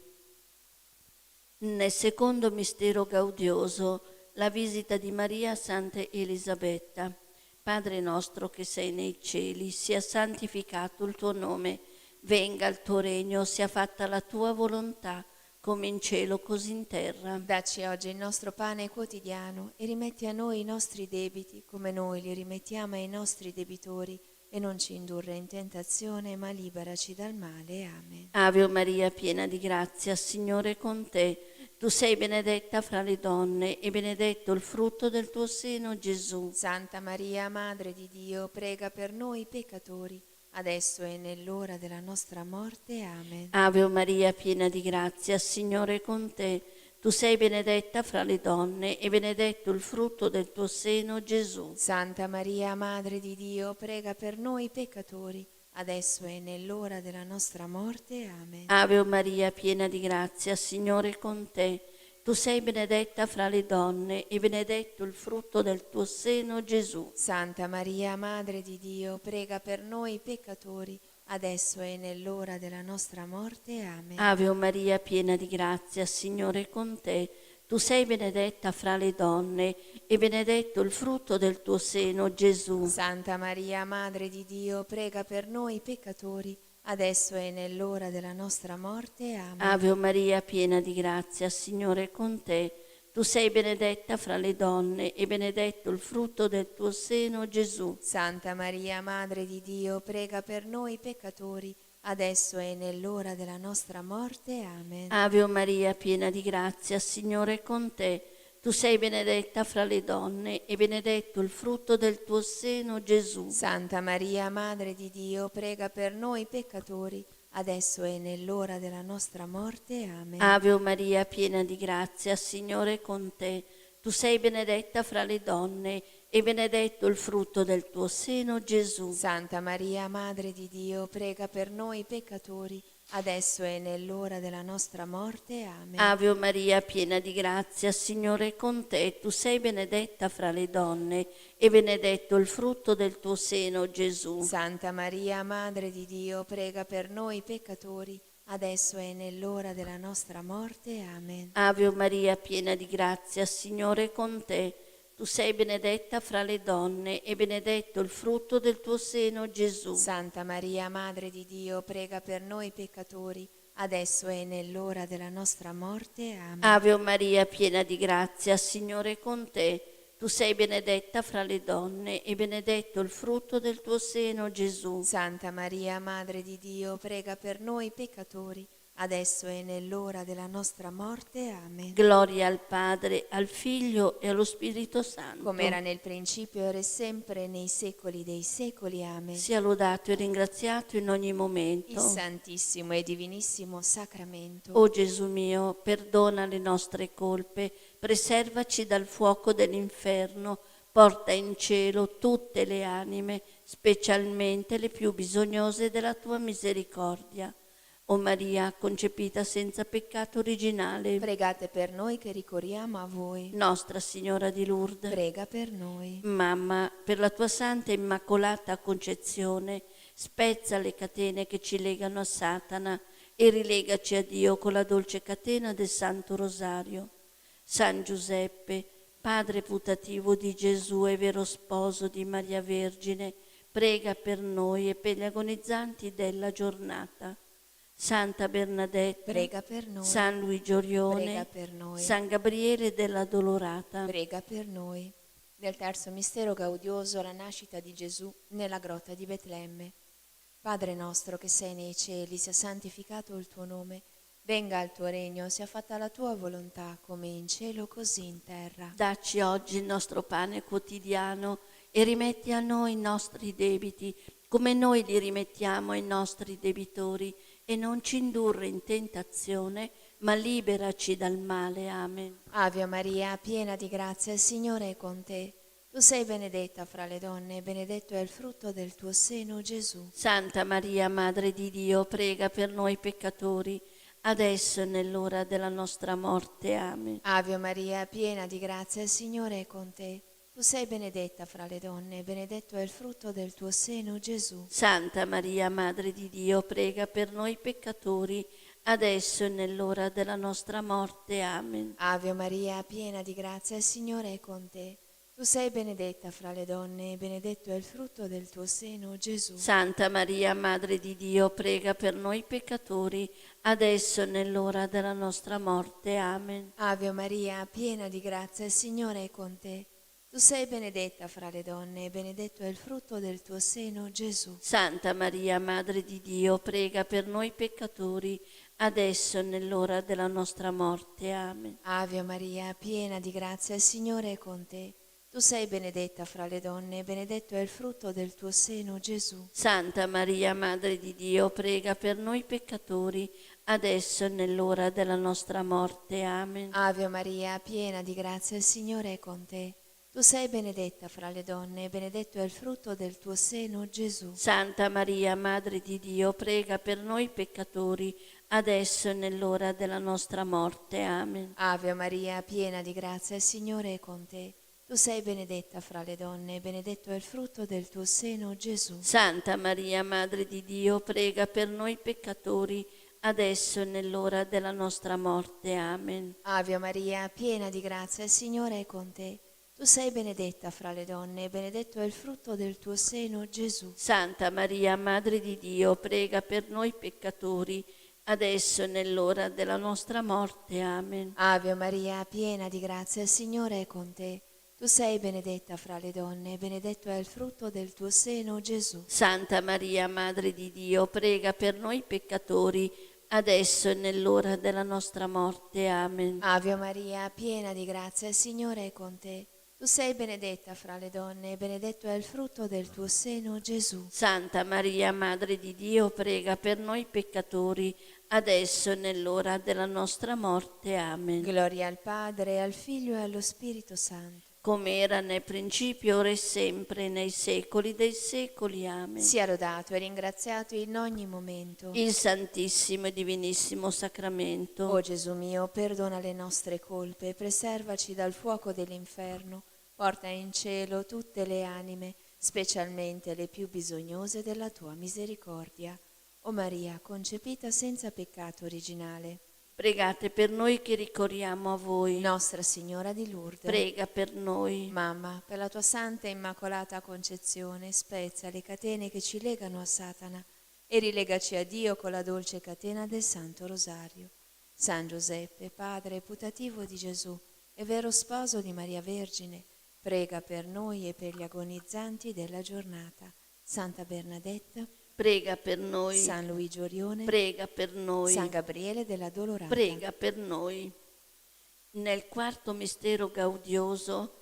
Nel secondo mistero gaudioso, la visita di Maria a Santa Elisabetta. Padre nostro che sei nei cieli, sia santificato il tuo nome, venga il tuo regno, sia fatta la tua volontà, come in cielo così in terra. Dacci oggi il nostro pane quotidiano e rimetti a noi i nostri debiti, come noi li rimettiamo ai nostri debitori, e non ci indurre in tentazione, ma liberaci dal male. Amen. Ave Maria, piena di grazia, Signore è con te. Tu sei benedetta fra le donne e benedetto il frutto del tuo seno, Gesù. Santa Maria, Madre di Dio, prega per noi peccatori, adesso e nell'ora della nostra morte. Amen. Ave Maria, piena di grazia, Signore è con te. Tu sei benedetta fra le donne e benedetto il frutto del tuo seno, Gesù. Santa Maria, Madre di Dio, prega per noi peccatori, adesso e nell'ora della nostra morte. Amen. Ave Maria, piena di grazia, Signore è con te. Tu sei benedetta fra le donne e benedetto il frutto del tuo seno, Gesù. Santa Maria, Madre di Dio, prega per noi peccatori, adesso e nell'ora della nostra morte. Amen. Ave Maria, piena di grazia, Signore è con te. Tu sei benedetta fra le donne e benedetto il frutto del tuo seno, Gesù. Santa Maria, Madre di Dio, prega per noi peccatori, adesso e nell'ora della nostra morte. Amen. Ave Maria, piena di grazia, Signore è con te. Tu sei benedetta fra le donne e benedetto il frutto del tuo seno, Gesù. Santa Maria, Madre di Dio, prega per noi peccatori, adesso e nell'ora della nostra morte. Amen. Ave Maria, piena di grazia, Signore è con te. Tu sei benedetta fra le donne e benedetto il frutto del tuo seno, Gesù. Santa Maria, Madre di Dio, prega per noi peccatori, adesso e nell'ora della nostra morte. Amen. Ave Maria, piena di grazia, Signore è con te. Tu sei benedetta fra le donne e benedetto il frutto del tuo seno, Gesù. Santa Maria, Madre di Dio, prega per noi peccatori, adesso e nell'ora della nostra morte. Amen. Ave Maria, piena di grazia, Signore è con te. Tu sei benedetta fra le donne e benedetto il frutto del tuo seno, Gesù. Santa Maria, Madre di Dio, prega per noi peccatori, adesso e nell'ora della nostra morte. Amen. Ave Maria, piena di grazia, Signore è con te. Tu sei benedetta fra le donne e benedetto il frutto del tuo seno, Gesù. Santa Maria, Madre di Dio, prega per noi peccatori, adesso e nell'ora della nostra morte. Amen. Ave Maria, piena di grazia, Signore è con te. Tu sei benedetta fra le donne e benedetto il frutto del tuo seno, Gesù. Santa Maria, Madre di Dio, prega per noi peccatori, adesso e nell'ora della nostra morte. Amen. Gloria al Padre, al Figlio e allo Spirito Santo. Come era nel principio, ora e sempre, nei secoli dei secoli. Amen. Sia lodato e ringraziato in ogni momento. Il Santissimo e Divinissimo Sacramento. O Gesù mio, perdona le nostre colpe, preservaci dal fuoco dell'inferno, porta in cielo tutte le anime, specialmente le più bisognose della tua misericordia. O Maria, concepita senza peccato originale, Pregate per noi che ricorriamo a voi. Nostra Signora di Lourdes, Prega per noi. Mamma, per la tua santa e immacolata concezione, spezza le catene che ci legano a Satana e rilegaci a Dio con la dolce catena del Santo Rosario. San Giuseppe, padre putativo di Gesù e vero sposo di Maria Vergine, prega per noi e per gli agonizzanti della giornata. Santa Bernadetta, Prega per noi. San Luigi Orione, Prega per noi. San Gabriele della Dolorata, Prega per noi. Nel terzo mistero gaudioso, la nascita di Gesù nella grotta di Betlemme. Padre nostro che sei nei cieli, sia santificato il tuo nome. Venga il tuo regno, sia fatta la tua volontà, come in cielo così in terra. dacci oggi il nostro pane quotidiano e rimetti a noi i nostri debiti, come noi li rimettiamo ai nostri debitori, e non ci indurre in tentazione, ma liberaci dal male. Amen. Ave Maria, piena di grazia, il Signore è con te. Tu sei benedetta fra le donne, e benedetto è il frutto del tuo seno, Gesù. Santa Maria, Madre di Dio, prega per noi peccatori, adesso e nell'ora della nostra morte. Amen. Ave Maria, piena di grazia, il Signore è con te. Tu sei benedetta fra le donne, e benedetto è il frutto del tuo seno, Gesù. Santa Maria, Madre di Dio, prega per noi peccatori, adesso e nell'ora della nostra morte. Amen. Ave Maria, piena di grazia, il Signore è con te. Tu sei benedetta fra le donne, e benedetto è il frutto del tuo seno, Gesù. Santa Maria, Madre di Dio, prega per noi peccatori, adesso e nell'ora della nostra morte. Amen. Ave Maria, piena di grazia, il Signore è con te. Tu sei benedetta fra le donne, e benedetto è il frutto del tuo seno, Gesù. Santa Maria, Madre di Dio, prega per noi peccatori, adesso e nell'ora della nostra morte. Amen. Ave Maria, piena di grazia, il Signore è con te. Tu sei benedetta fra le donne e benedetto è il frutto del tuo seno, Gesù. Santa Maria, Madre di Dio, prega per noi peccatori, adesso e nell'ora della nostra morte. Amen. Ave Maria, piena di grazia, il Signore è con te. Tu sei benedetta fra le donne e benedetto è il frutto del tuo seno, Gesù. Santa Maria, Madre di Dio, prega per noi peccatori, adesso e nell'ora della nostra morte. Amen. Ave Maria, piena di grazia, il Signore è con te. Tu sei benedetta fra le donne e benedetto è il frutto del tuo seno, Gesù. Santa Maria, Madre di Dio, prega per noi peccatori, adesso e nell'ora della nostra morte. Amen. Ave Maria, piena di grazia, il Signore è con te. Tu sei benedetta fra le donne e benedetto è il frutto del tuo seno, Gesù. Santa Maria, Madre di Dio, prega per noi peccatori, adesso e nell'ora della nostra morte. Amen. Ave Maria, piena di grazia, il Signore è con te. Tu sei benedetta fra le donne e benedetto è il frutto del tuo seno, Gesù. Santa Maria, Madre di Dio, prega per noi peccatori, adesso e nell'ora della nostra morte. Amen. Ave Maria, piena di grazia, il Signore è con te. Tu sei benedetta fra le donne e benedetto è il frutto del tuo seno, Gesù. Santa Maria, Madre di Dio, prega per noi peccatori, adesso e nell'ora della nostra morte. Amen. Gloria al Padre, al Figlio e allo Spirito Santo. Come era nel principio, ora e sempre, nei secoli dei secoli. Amen. Sia lodato e ringraziato in ogni momento Il Santissimo e Divinissimo Sacramento. O Gesù mio, perdona le nostre colpe, preservaci dal fuoco dell'inferno, porta in cielo tutte le anime, specialmente le più bisognose della tua misericordia. O Maria, concepita senza peccato originale, Pregate per noi che ricorriamo a voi. Nostra Signora di Lourdes, Prega per noi. Mamma, per la tua santa e immacolata concezione, spezza le catene che ci legano a Satana e rilegaci a Dio con la dolce catena del Santo Rosario. San Giuseppe, padre putativo di Gesù e vero sposo di Maria Vergine, prega per noi e per gli agonizzanti della giornata. Santa Bernadetta, Prega per noi. San Luigi Orione, Prega per noi. San Gabriele della Dolorata, Prega per noi. Nel quarto mistero gaudioso,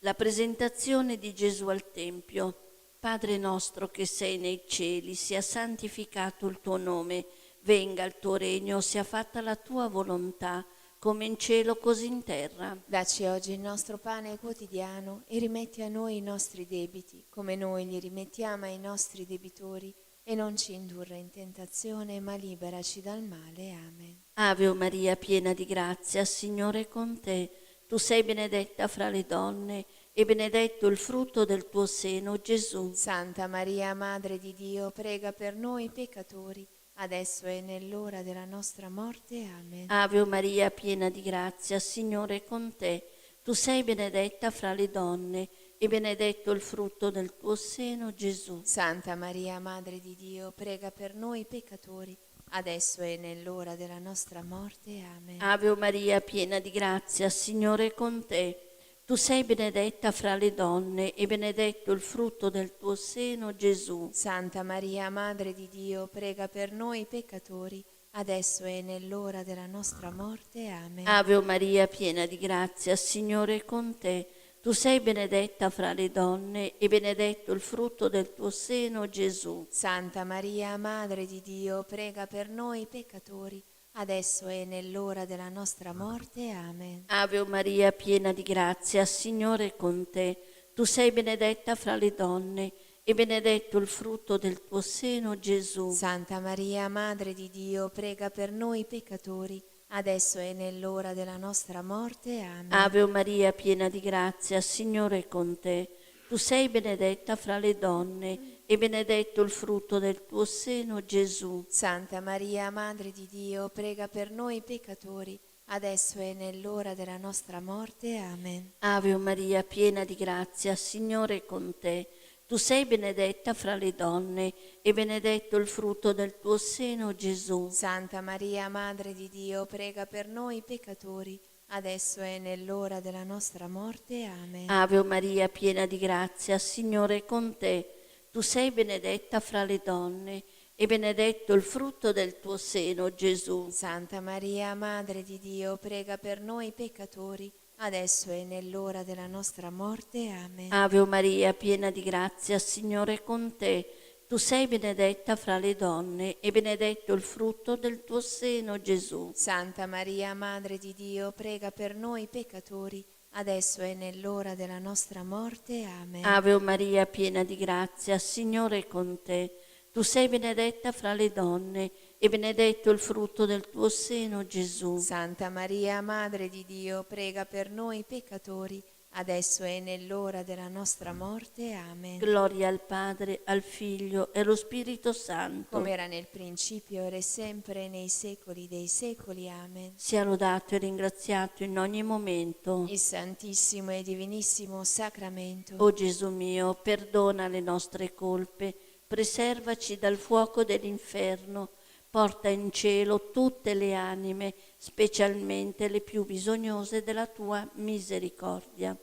la presentazione di Gesù al Tempio. Padre nostro che sei nei cieli, sia santificato il tuo nome, venga il tuo regno, sia fatta la tua volontà, come in cielo così in terra. dacci oggi il nostro pane quotidiano e rimetti a noi i nostri debiti, come noi li rimettiamo ai nostri debitori, e non ci indurre in tentazione, ma liberaci dal male. Amen. Ave Maria, piena di grazia, Signore è con te. Tu sei benedetta fra le donne e benedetto il frutto del tuo seno, Gesù. Santa Maria, Madre di Dio, prega per noi peccatori, adesso e nell'ora della nostra morte. Amen. Ave Maria, piena di grazia, Signore è con te. Tu sei benedetta fra le donne e benedetto il frutto del tuo seno, Gesù. Santa Maria, Madre di Dio, prega per noi peccatori, adesso e nell'ora della nostra morte. Amen. Ave Maria, piena di grazia, Signore è con te. Tu sei benedetta fra le donne e benedetto il frutto del tuo seno, Gesù. Santa Maria, Madre di Dio, prega per noi peccatori, adesso e nell'ora della nostra morte. Amen. Ave Maria, piena di grazia, Signore è con te. Tu sei benedetta fra le donne e benedetto il frutto del tuo seno, Gesù. Santa Maria, Madre di Dio, prega per noi peccatori, adesso e nell'ora della nostra morte. Amen. Ave Maria, piena di grazia, Signore è con te. Tu sei benedetta fra le donne e benedetto il frutto del tuo seno, Gesù. Santa Maria, Madre di Dio, prega per noi peccatori, adesso e nell'ora della nostra morte. Amen. Ave Maria, piena di grazia, Signore è con te. Tu sei benedetta fra le donne e benedetto il frutto del tuo seno, Gesù. Santa Maria, Madre di Dio, prega per noi peccatori, adesso e nell'ora della nostra morte. Amen. Ave Maria, piena di grazia, Signore è con te. Tu sei benedetta fra le donne e benedetto il frutto del tuo seno, Gesù. Santa Maria, Madre di Dio, prega per noi peccatori, adesso e nell'ora della nostra morte. Amen. Ave Maria, piena di grazia, Signore è con te. Tu sei benedetta fra le donne e benedetto il frutto del tuo seno, Gesù. Santa Maria, Madre di Dio, prega per noi peccatori, adesso e nell'ora della nostra morte. Amen. Ave Maria, piena di grazia, Signore è con te. Tu sei benedetta fra le donne e benedetto il frutto del tuo seno, Gesù. Santa Maria, Madre di Dio, prega per noi peccatori, adesso e nell'ora della nostra morte. Amen. Ave Maria, piena di grazia, Signore è con te. Tu sei benedetta fra le donne e benedetto il frutto del tuo seno, Gesù. Santa Maria, Madre di Dio, prega per noi peccatori, adesso e nell'ora della nostra morte. Amen. Gloria al Padre, al Figlio e allo Spirito Santo. Come era nel principio, ora e sempre, nei secoli dei secoli. Amen. Sia lodato e ringraziato in ogni momento. Il Santissimo e Divinissimo Sacramento. O Gesù mio, perdona le nostre colpe, preservaci dal fuoco dell'inferno, porta in cielo tutte le anime, specialmente le più bisognose della tua misericordia.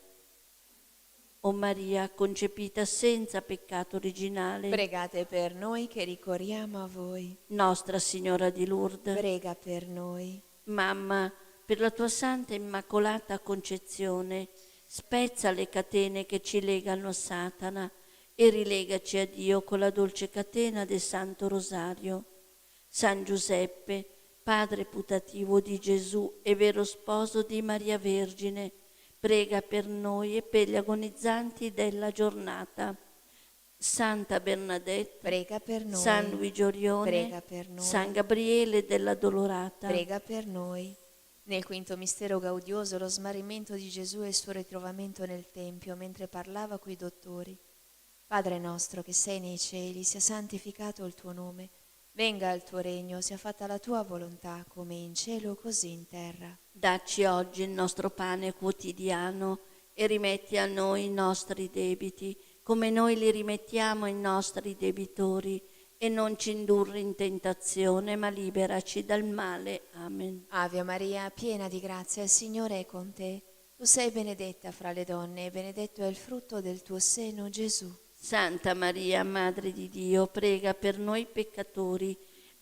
O Maria, concepita senza peccato originale, Pregate per noi che ricorriamo a voi. Nostra Signora di Lourdes, Prega per noi. Mamma, per la tua santa immacolata concezione, spezza le catene che ci legano a Satana e rilegaci a Dio con la dolce catena del Santo Rosario. San Giuseppe, padre putativo di Gesù e vero sposo di Maria Vergine, prega per noi e per gli agonizzanti della giornata. Santa Bernadette, Prega per noi. San Luigi Orione, Prega per noi. San Gabriele della Dolorata, Prega per noi. Nel quinto mistero gaudioso, lo smarrimento di Gesù e il suo ritrovamento nel Tempio mentre parlava coi dottori. Padre nostro che sei nei cieli, sia santificato il tuo nome. Venga il tuo regno, sia fatta la tua volontà, come in cielo così in terra. dacci oggi il nostro pane quotidiano e rimetti a noi i nostri debiti, come noi li rimettiamo ai nostri debitori, e non ci indurre in tentazione, ma liberaci dal male. Amen. Ave Maria, piena di grazia, il Signore è con te. Tu sei benedetta fra le donne e benedetto è il frutto del tuo seno, Gesù. Santa Maria, Madre di Dio, prega per noi peccatori,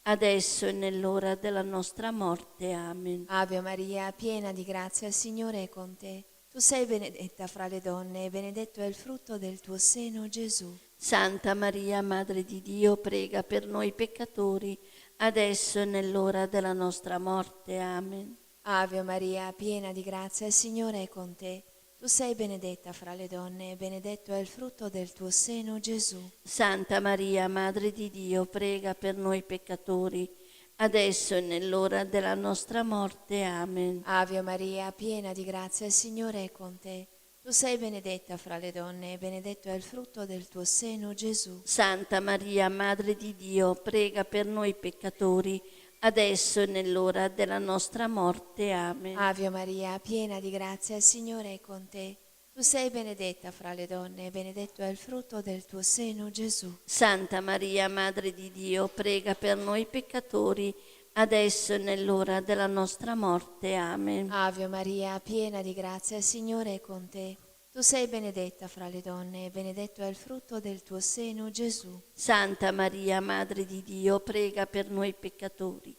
adesso e nell'ora della nostra morte. Amen. Ave Maria, piena di grazia, il Signore è con te. Tu sei benedetta fra le donne e benedetto è il frutto del tuo seno, Gesù. Santa Maria, Madre di Dio, prega per noi peccatori, adesso e nell'ora della nostra morte. Amen. Ave Maria, piena di grazia, il Signore è con te. Tu sei benedetta fra le donne e benedetto è il frutto del tuo seno, Gesù. Santa Maria, Madre di Dio, prega per noi peccatori, adesso e nell'ora della nostra morte. Amen. Ave Maria, piena di grazia, il Signore è con te. Tu sei benedetta fra le donne e benedetto è il frutto del tuo seno, Gesù. Santa Maria, Madre di Dio, prega per noi peccatori, adesso e nell'ora della nostra morte. Amen. Ave Maria, piena di grazia, il Signore è con te. Tu sei benedetta fra le donne e benedetto è il frutto del tuo seno, Gesù. Santa Maria, Madre di Dio, prega per noi peccatori, adesso e nell'ora della nostra morte. Amen. Ave Maria, piena di grazia, il Signore è con te. Tu sei benedetta fra le donne e benedetto è il frutto del tuo seno, Gesù. Santa Maria, Madre di Dio, prega per noi peccatori,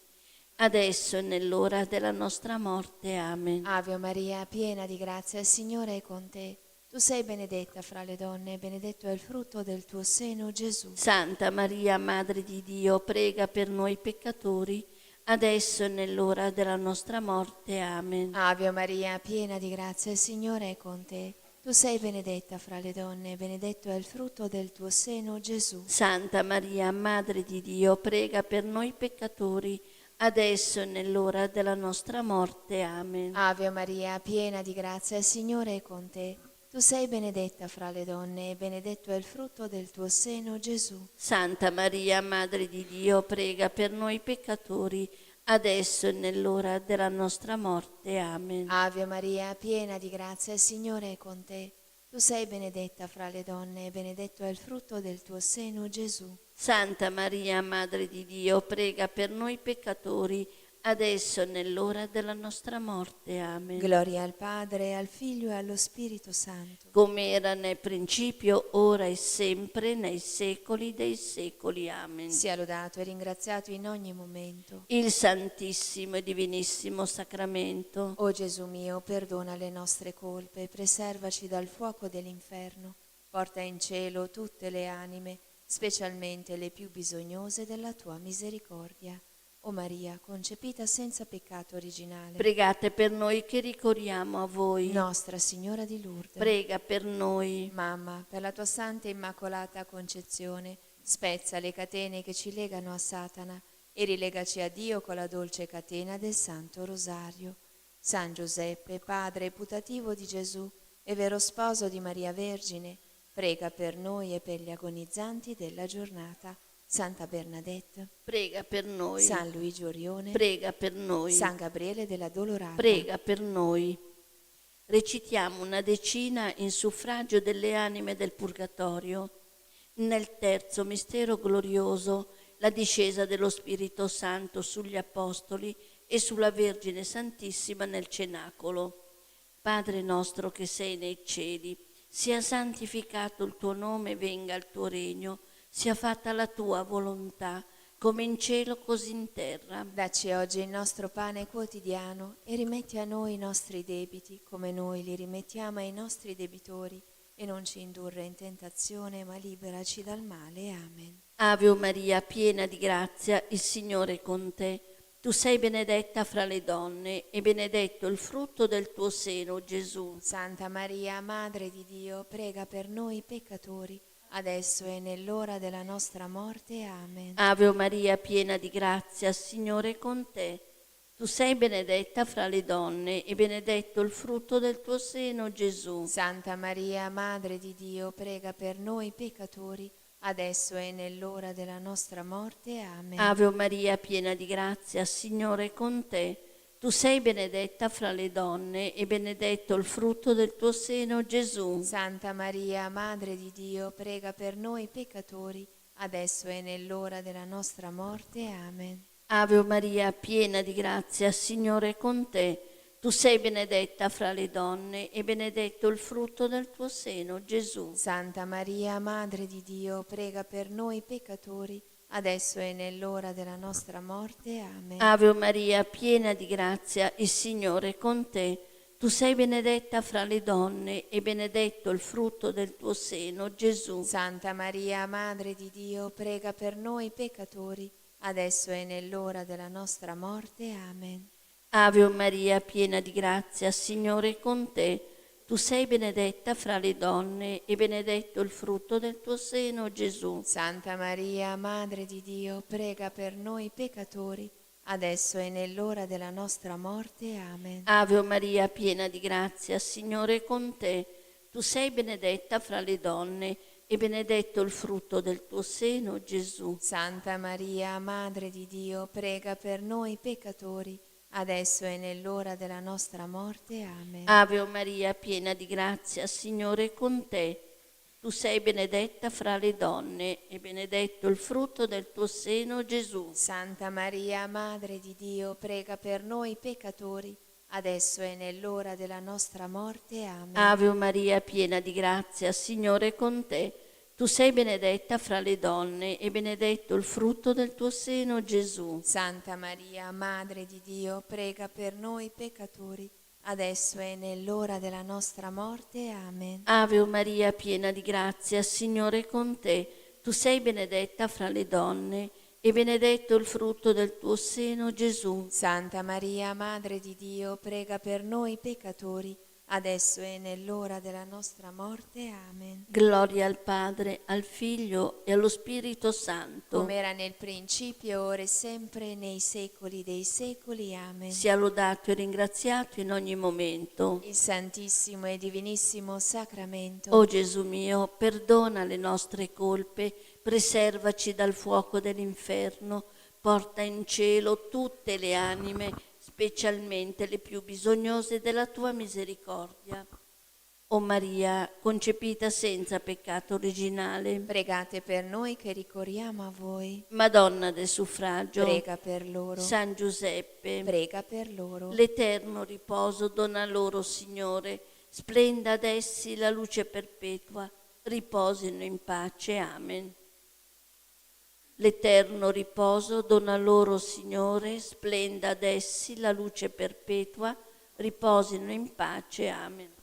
adesso e nell'ora della nostra morte. Amen. Ave Maria, piena di grazia, il Signore è con te. Tu sei benedetta fra le donne e benedetto è il frutto del tuo seno, Gesù. Santa Maria, Madre di Dio, prega per noi peccatori, adesso e nell'ora della nostra morte. Amen. Ave Maria, piena di grazia, il Signore è con te. Tu sei benedetta fra le donne e benedetto è il frutto del tuo seno, Gesù. Santa Maria, Madre di Dio, prega per noi peccatori, adesso e nell'ora della nostra morte. Amen. Ave Maria, piena di grazia, il Signore è con te. Tu sei benedetta fra le donne e benedetto è il frutto del tuo seno, Gesù. Santa Maria, Madre di Dio, prega per noi peccatori, adesso e nell'ora della nostra morte. Amen. Ave Maria, piena di grazia, il Signore è con te. Tu sei benedetta fra le donne e benedetto è il frutto del tuo seno, Gesù. Santa Maria, Madre di Dio, prega per noi peccatori, adesso e nell'ora della nostra morte. Amen. Gloria al Padre, al Figlio e allo Spirito Santo. Come era nel principio, ora e sempre, nei secoli dei secoli. Amen. Sia lodato e ringraziato in ogni momento. Il Santissimo e Divinissimo Sacramento, O Gesù mio, perdona le nostre colpe, preservaci dal fuoco dell'inferno, porta in cielo tutte le anime, specialmente le più bisognose della tua misericordia. O Maria, concepita senza peccato originale, pregate per noi che ricorriamo a voi. Nostra Signora di Lourdes, Prega per noi. Mamma, per la tua santa e immacolata concezione, spezza le catene che ci legano a Satana e rilegaci a Dio con la dolce catena del Santo Rosario. San Giuseppe, padre putativo di Gesù e vero sposo di Maria Vergine, prega per noi e per gli agonizzanti della giornata. Santa Bernadette, Prega per noi. San Luigi Orione, Prega per noi. San Gabriele della Dolorata, Prega per noi. Recitiamo una decina in suffragio delle anime del Purgatorio. Nel terzo mistero glorioso, la discesa dello Spirito Santo sugli Apostoli e sulla Vergine Santissima nel cenacolo. Padre nostro che sei nei cieli, sia santificato il tuo nome, venga il tuo regno, sia fatta la tua volontà, come in cielo così in terra. dacci oggi il nostro pane quotidiano e rimetti a noi i nostri debiti, come noi li rimettiamo ai nostri debitori, e non ci indurre in tentazione, ma liberaci dal male. Amen. Ave Maria, piena di grazia, il Signore è con te. Tu sei benedetta fra le donne e benedetto il frutto del tuo seno, Gesù. Santa Maria, Madre di Dio, prega per noi peccatori, adesso e nell'ora della nostra morte. Amen. Ave Maria, piena di grazia, il Signore è con te. Tu sei benedetta fra le donne e benedetto il frutto del tuo seno, Gesù. Santa Maria, Madre di Dio, prega per noi peccatori, adesso e nell'ora della nostra morte. Amen. Ave Maria, piena di grazia, il Signore è con te. Tu sei benedetta fra le donne e benedetto il frutto del tuo seno, Gesù. Santa Maria, Madre di Dio, prega per noi peccatori, adesso e nell'ora della nostra morte. Amen. Ave Maria, piena di grazia, il Signore è con te. Tu sei benedetta fra le donne e benedetto il frutto del tuo seno, Gesù. Santa Maria, Madre di Dio, prega per noi peccatori, adesso e nell'ora della nostra morte. Amen. Ave Maria, piena di grazia, il Signore è con te. Tu sei benedetta fra le donne e benedetto il frutto del tuo seno, Gesù. Santa Maria, Madre di Dio, prega per noi peccatori, adesso e nell'ora della nostra morte. Amen. Ave Maria, piena di grazia, il Signore è con te. Tu sei benedetta fra le donne e benedetto il frutto del tuo seno, Gesù. Santa Maria, Madre di Dio, prega per noi peccatori, adesso e nell'ora della nostra morte. Amen. Ave Maria, piena di grazia, il Signore è con te. Tu sei benedetta fra le donne e benedetto il frutto del tuo seno, Gesù. Santa Maria, Madre di Dio, prega per noi peccatori, adesso e nell'ora della nostra morte. Amen. Ave Maria, piena di grazia, il Signore è con te. Tu sei benedetta fra le donne e benedetto il frutto del tuo seno, Gesù. Santa Maria, Madre di Dio, prega per noi peccatori, adesso e nell'ora della nostra morte. Amen. Ave Maria, piena di grazia, il Signore è con te. Tu sei benedetta fra le donne e benedetto il frutto del tuo seno, Gesù. Santa Maria, Madre di Dio, prega per noi peccatori, adesso e nell'ora della nostra morte. Amen. Ave Maria, piena di grazia, il Signore è con te. Tu sei benedetta fra le donne e benedetto il frutto del tuo seno, Gesù. Santa Maria, Madre di Dio, prega per noi peccatori, adesso e nell'ora della nostra morte. Amen. Gloria al Padre, al Figlio e allo Spirito Santo. Come era nel principio, ora e sempre, nei secoli dei secoli. Amen. Sia lodato e ringraziato in ogni momento. Il Santissimo e Divinissimo Sacramento. O Gesù mio, perdona le nostre colpe, preservaci dal fuoco dell'inferno, porta in cielo tutte le anime, specialmente le più bisognose della tua misericordia. O Maria, concepita senza peccato originale, Pregate per noi che ricorriamo a voi. Madonna del suffragio, Prega per loro. San Giuseppe, Prega per loro. l'eterno riposo dona loro, Signore, splenda ad essi la luce perpetua, riposino in pace. Amen. L'eterno riposo dona loro, Signore, splenda ad essi la luce perpetua, riposino in pace. Amen.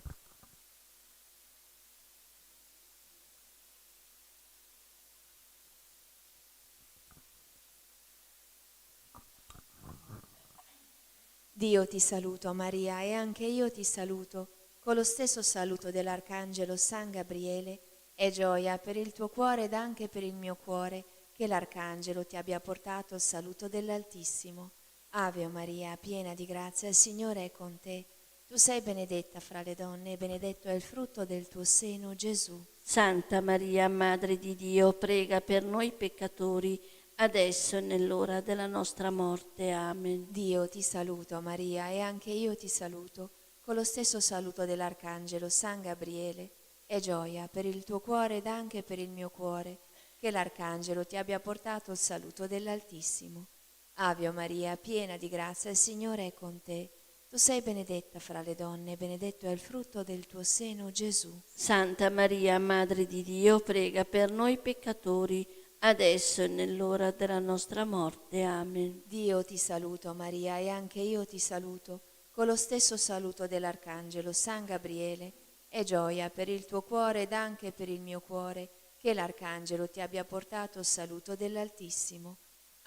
Dio ti saluto Maria e anche io ti saluto con lo stesso saluto dell'Arcangelo San Gabriele. È gioia per il tuo cuore ed anche per il mio cuore che l'Arcangelo ti abbia portato il saluto dell'Altissimo. Ave Maria, piena di grazia, il Signore è con te. Tu sei benedetta fra le donne e benedetto è il frutto del tuo seno, Gesù. Santa Maria, Madre di Dio, prega per noi peccatori, adesso e nell'ora della nostra morte. Amen. Dio ti saluto Maria e anche io ti saluto con lo stesso saluto dell'Arcangelo San Gabriele. È gioia per il tuo cuore ed anche per il mio cuore che l'Arcangelo ti abbia portato il saluto dell'Altissimo. Ave Maria, piena di grazia, il Signore è con te. Tu sei benedetta fra le donne e benedetto è il frutto del tuo seno, Gesù. Santa Maria, Madre di Dio, prega per noi peccatori, adesso e nell'ora della nostra morte. Amen. Dio ti saluto Maria e anche io ti saluto con lo stesso saluto dell'Arcangelo San Gabriele. È gioia per il tuo cuore ed anche per il mio cuore che l'Arcangelo ti abbia portato il saluto dell'Altissimo.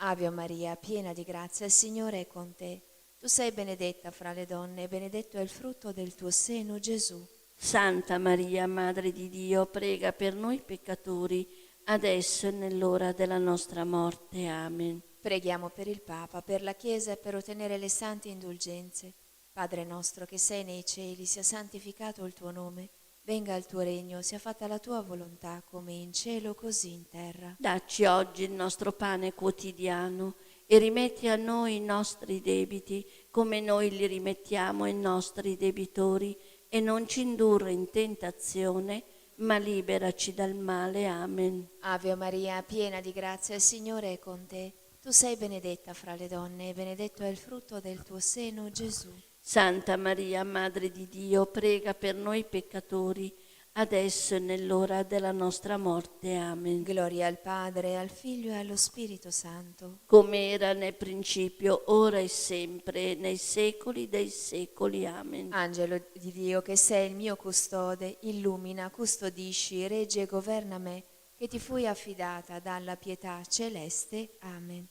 Ave Maria, piena di grazia, il Signore è con te. Tu sei benedetta fra le donne e benedetto è il frutto del tuo seno, Gesù. Santa Maria, Madre di Dio, prega per noi peccatori, adesso e nell'ora della nostra morte. Amen. Preghiamo per il Papa, per la Chiesa e per ottenere le sante indulgenze. Padre nostro che sei nei cieli, sia santificato il tuo nome. Venga il tuo regno, sia fatta la tua volontà, come in cielo così in terra. Dacci oggi il nostro pane quotidiano e rimetti a noi i nostri debiti, come noi li rimettiamo ai nostri debitori, e non ci indurre in tentazione, ma liberaci dal male. Amen. Ave Maria, piena di grazia, il Signore è con te. Tu sei benedetta fra le donne e benedetto è il frutto del tuo seno, Gesù. Santa Maria, Madre di Dio, prega per noi peccatori, adesso e nell'ora della nostra morte. Amen. Gloria al Padre, al Figlio e allo Spirito Santo. Come era nel principio, ora e sempre, nei secoli dei secoli. Amen. Angelo di Dio, che sei il mio custode, illumina, custodisci, regge e governa me, che ti fui affidata dalla pietà celeste. Amen.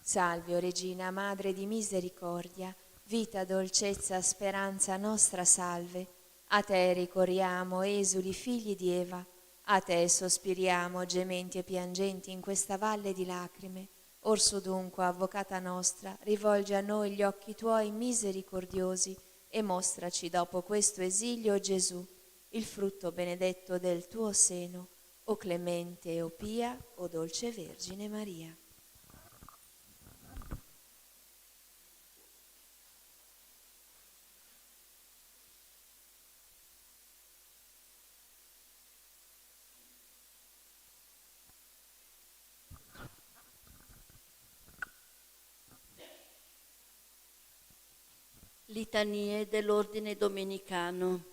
Salve, o Regina, Madre di misericordia, vita, dolcezza, speranza nostra, salve. A te ricorriamo, esuli, figli di Eva, a te sospiriamo, gementi e piangenti in questa valle di lacrime. Orso dunque, avvocata nostra, rivolgi a noi gli occhi tuoi misericordiosi e mostraci dopo questo esilio Gesù, il frutto benedetto del tuo seno, o clemente, o pia, o dolce Vergine Maria. Litanie dell'Ordine Domenicano.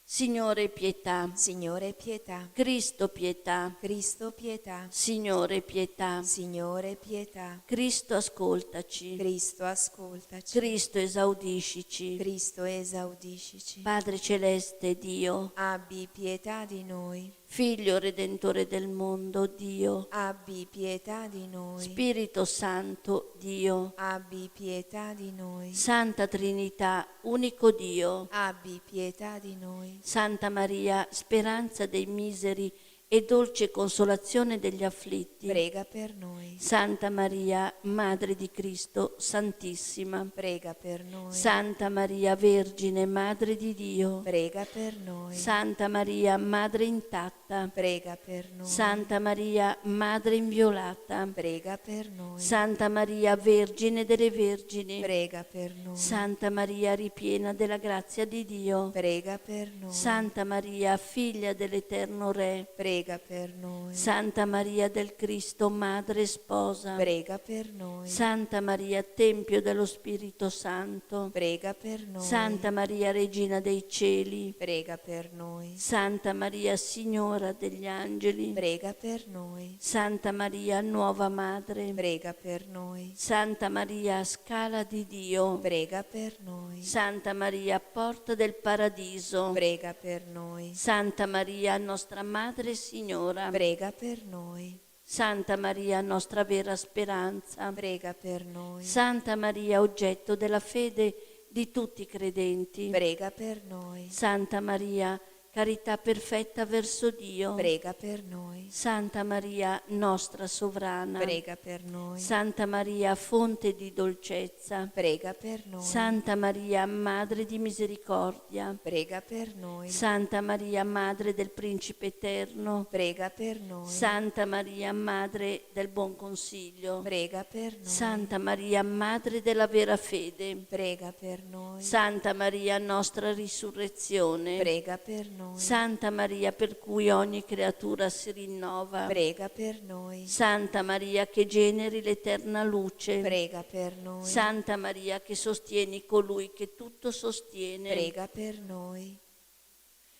Signore pietà, Signore pietà, Cristo pietà, Cristo pietà, Signore pietà, Signore pietà, Cristo ascoltaci, Cristo ascoltaci, Cristo esaudiscici, Cristo esaudiscici. Padre celeste Dio, Abbi pietà di noi, Figlio redentore del mondo Dio, abbi pietà di noi, Spirito Santo Dio, abbi pietà di noi, Santa Trinità, unico Dio, abbi pietà di noi, Santa Maria, speranza dei miseri e dolce consolazione degli afflitti, prega per noi. Santa Maria, Madre di Cristo, Santissima, Prega per noi. Santa Maria Vergine, Madre di Dio, Prega per noi. Santa Maria, Madre intatta, Prega per noi. Santa Maria, Madre inviolata, Prega per noi. Santa Maria, Vergine delle Vergini, Prega per noi. Santa Maria, ripiena della grazia di Dio, Prega per noi. Santa Maria, Figlia dell'Eterno Re, Prega per noi. Santa Maria del Cristo, Madre Sposa, Prega per noi. Santa Maria, Tempio dello Spirito Santo, Prega per noi. Santa Maria, Regina dei Cieli, Prega per noi. Santa Maria, Signora degli Angeli, Prega per noi. Santa Maria, Nuova Madre, Prega per noi. Santa Maria, Scala di Dio, Prega per noi. Santa Maria, Porta del Paradiso, Prega per noi. Santa Maria, nostra Madre Signora, Prega per noi. Santa Maria, nostra vera speranza, Prega per noi. Santa Maria, oggetto della fede di tutti i credenti, Prega per noi. Santa Maria, carità perfetta verso Dio, Prega per noi. Santa Maria, nostra sovrana, Prega per noi. Santa Maria, fonte di dolcezza, Prega per noi. Santa Maria, Madre di misericordia, Prega per noi. Santa Maria, Madre del Principe Eterno, Prega per noi. Santa Maria, Madre del Buon Consiglio, Prega per noi. Santa Maria, Madre della vera fede, Prega per noi. Santa Maria, nostra risurrezione, Prega per noi. Santa Maria, per cui ogni creatura si rinnova, Prega per noi. Santa Maria, che generi l'eterna luce, Prega per noi. Santa Maria, che sostieni colui che tutto sostiene, Prega per noi.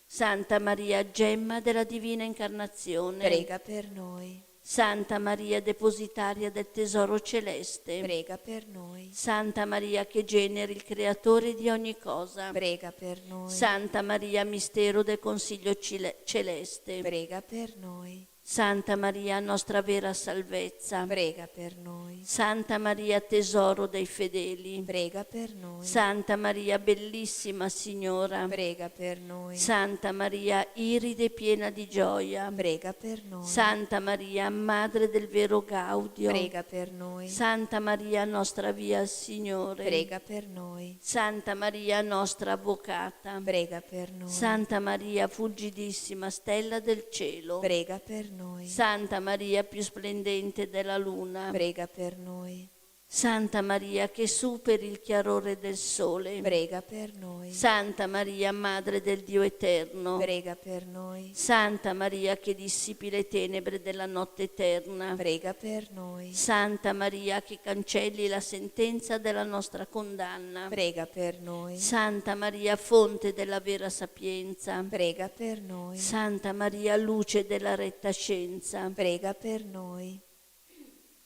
Santa Maria, gemma della divina incarnazione, Prega per noi. Santa Maria, depositaria del tesoro celeste, Prega per noi. Santa Maria, che generi il creatore di ogni cosa, Prega per noi. Santa Maria, mistero del consiglio celeste, Prega per noi. Santa Maria, nostra vera salvezza, Prega per noi. Santa Maria, tesoro dei fedeli, Prega per noi. Santa Maria, bellissima Signora, Prega per noi. Santa Maria, iride piena di gioia, Prega per noi. Santa Maria, Madre del vero Gaudio, Prega per noi. Santa Maria, nostra via al Signore, Prega per noi. Santa Maria, nostra avvocata, Prega per noi. Santa Maria, fulgidissima stella del cielo, Prega per noi. Santa Maria, più splendente della luna, Prega per noi. Santa Maria, che superi il chiarore del sole, Prega per noi. Santa Maria, Madre del Dio eterno, Prega per noi. Santa Maria, che dissipi le tenebre della notte eterna, Prega per noi. Santa Maria, che cancelli la sentenza della nostra condanna, Prega per noi. Santa Maria, fonte della vera sapienza, Prega per noi. Santa Maria, luce della retta scienza, Prega per noi.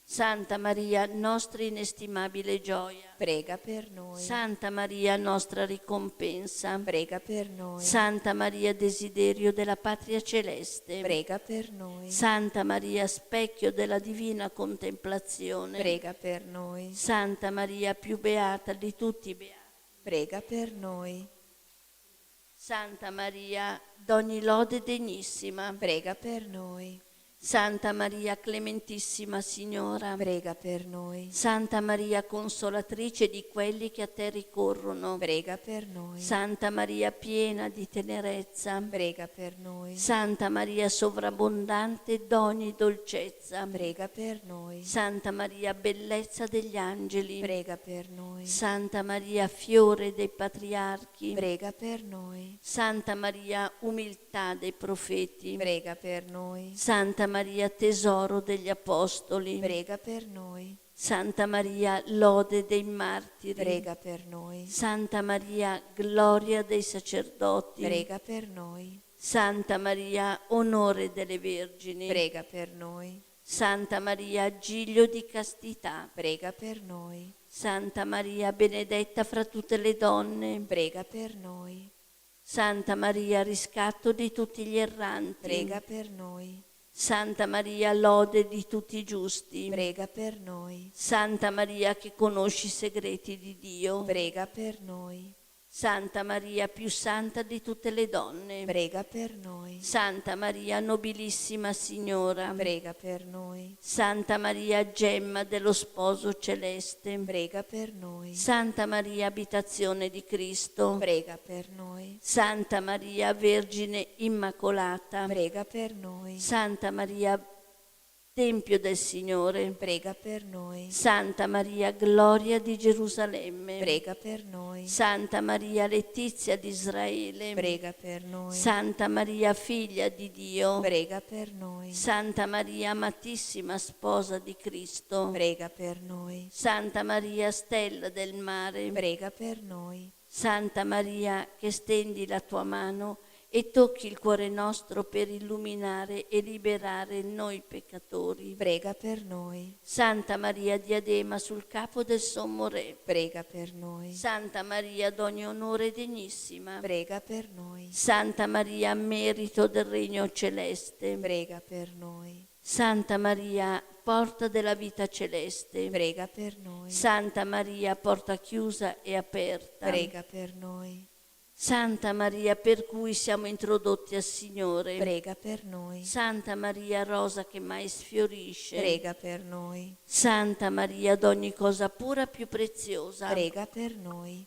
Santa Maria, nostra inestimabile gioia, Prega per noi. Santa Maria, nostra ricompensa, Prega per noi. Santa Maria, desiderio della patria celeste, Prega per noi. Santa Maria, specchio della divina contemplazione, Prega per noi. Santa Maria, più beata di tutti i beati, Prega per noi. Santa Maria, d'ogni lode degnissima, Prega per noi. Santa Maria, clementissima Signora, Prega per noi. Santa Maria, consolatrice di quelli che a te ricorrono, Prega per noi. Santa Maria, piena di tenerezza, Prega per noi. Santa Maria, sovrabbondante d'ogni dolcezza, Prega per noi. Santa Maria, bellezza degli angeli, Prega per noi. Santa Maria, fiore dei patriarchi, Prega per noi. Santa Maria, umiltà dei profeti, Prega per noi. Santa Maria, tesoro degli apostoli, Prega per noi. Santa Maria, lode dei martiri, Prega per noi. Santa Maria, gloria dei sacerdoti, Prega per noi. Santa Maria, onore delle vergini, Prega per noi. Santa Maria, giglio di castità, Prega per noi. Santa Maria, benedetta fra tutte le donne, Prega per noi. Santa Maria, riscatto di tutti gli erranti, Prega per noi. Santa Maria, lode di tutti i giusti, Prega per noi. Santa Maria, che conosci i segreti di Dio, Prega per noi. Santa Maria, più santa di tutte le donne, prega per noi. Santa Maria, nobilissima Signora, Prega per noi. Santa Maria, gemma dello Sposo celeste, Prega per noi. Santa Maria, abitazione di Cristo, Prega per noi. Santa Maria, Vergine Immacolata, Prega per noi. Santa Maria, Tempio del Signore, Prega per noi. Santa Maria, Gloria di Gerusalemme, Prega per noi. Santa Maria, Letizia di Israele, Prega per noi. Santa Maria, Figlia di Dio, Prega per noi. Santa Maria, amatissima Sposa di Cristo, Prega per noi. Santa Maria, Stella del mare, Prega per noi. Santa Maria, che stendi la tua mano e tocchi il cuore nostro per illuminare e liberare noi peccatori. Prega per noi. Santa Maria, diadema sul capo del sommo Re, Prega per noi. Santa Maria, d'ogni onore degnissima, Prega per noi. Santa Maria, merito del regno celeste, Prega per noi. Santa Maria, porta della vita celeste, Prega per noi. Santa Maria, porta chiusa e aperta, Prega per noi. Santa Maria, per cui siamo introdotti al Signore, Prega per noi. Santa Maria, rosa che mai sfiorisce, Prega per noi. Santa Maria, d'ogni cosa pura più preziosa, Prega per noi.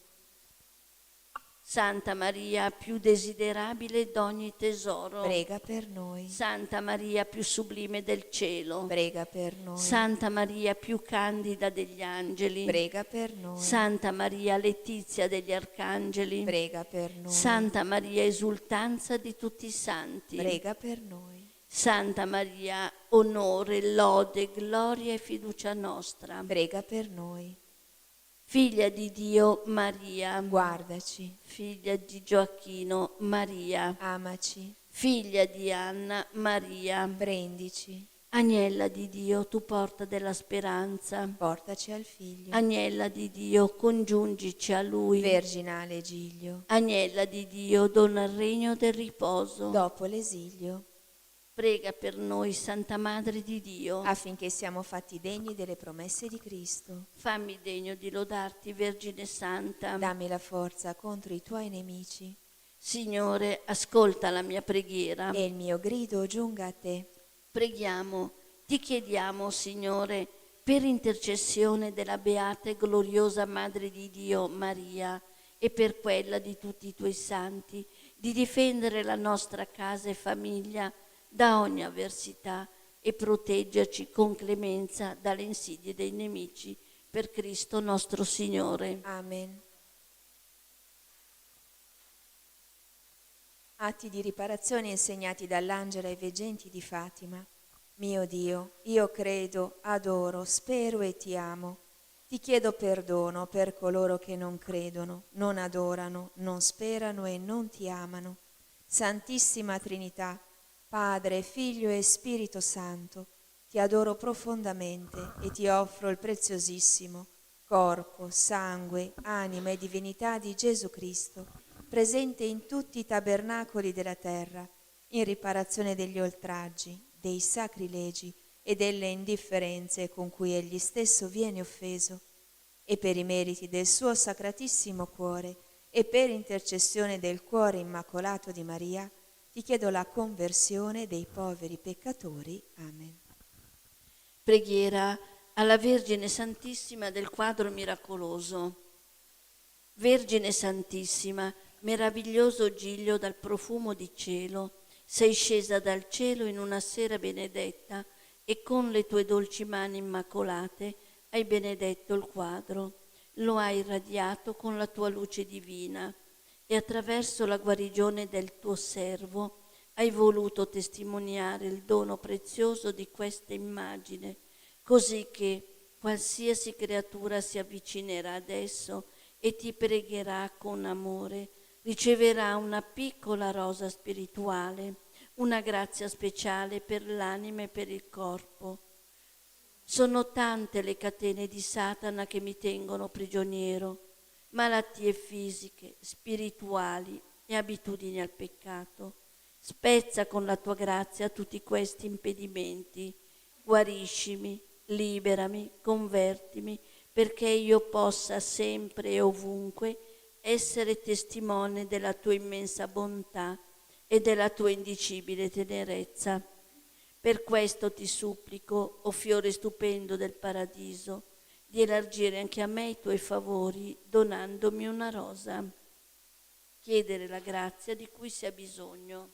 Santa Maria, più desiderabile d'ogni tesoro, Prega per noi. Santa Maria, più sublime del cielo, Prega per noi. Santa Maria, più candida degli angeli, Prega per noi. Santa Maria, letizia degli arcangeli, Prega per noi. Santa Maria, esultanza di tutti i santi, Prega per noi. Santa Maria, onore, lode, gloria e fiducia nostra, Prega per noi. Figlia di Dio Maria, Guardaci. figlia di Gioacchino Maria, Amaci. figlia di Anna Maria, Prendici. Agnella di Dio, tu porta della speranza, Portaci al Figlio. Agnella di Dio, congiungici a Lui, Verginale Giglio. Agnella di Dio, dona il regno del riposo, Dopo l'esilio. prega per noi, Santa Madre di Dio, Affinché siamo fatti degni delle promesse di Cristo. fammi degno di lodarti, Vergine Santa. Dammi la forza contro i tuoi nemici. Signore, ascolta la mia preghiera. E il mio grido giunga a te. Preghiamo, ti chiediamo, Signore, per intercessione della beata e gloriosa Madre di Dio, Maria, e per quella di tutti i tuoi santi, di difendere la nostra casa e famiglia da ogni avversità e proteggerci con clemenza dalle insidie dei nemici, per Cristo nostro Signore. Amen. Atti di riparazione insegnati dall'angelo ai veggenti di Fatima. Mio Dio, io credo, adoro, spero e ti amo. Ti chiedo perdono per coloro che non credono, non adorano, non sperano e non ti amano. Santissima Trinità, Padre, Figlio e Spirito Santo, ti adoro profondamente e ti offro il preziosissimo corpo, sangue, anima e divinità di Gesù Cristo, presente in tutti i tabernacoli della terra, in riparazione degli oltraggi, dei sacrilegi e delle indifferenze con cui egli stesso viene offeso, e per i meriti del suo sacratissimo cuore e per intercessione del cuore immacolato di Maria, ti chiedo la conversione dei poveri peccatori. Amen. Preghiera alla Vergine Santissima del quadro miracoloso. Vergine Santissima, meraviglioso giglio dal profumo di cielo, sei scesa dal cielo in una sera benedetta e con le tue dolci mani immacolate hai benedetto il quadro, lo hai irradiato con la tua luce divina e attraverso la guarigione del tuo servo hai voluto testimoniare il dono prezioso di questa immagine, così che qualsiasi creatura si avvicinerà ad esso e ti pregherà con amore, riceverà una piccola rosa spirituale, una grazia speciale per l'anima e per il corpo. Sono tante le catene di Satana che mi tengono prigioniero, malattie fisiche, spirituali e abitudini al peccato. Spezza con la tua grazia tutti questi impedimenti, guariscimi, liberami, convertimi, perché io possa sempre e ovunque essere testimone della tua immensa bontà e della tua indicibile tenerezza. Per questo ti supplico, o fiore stupendo del paradiso, di elargire anche a me i tuoi favori, donandomi una rosa. Chiedere la grazia di cui si ha bisogno.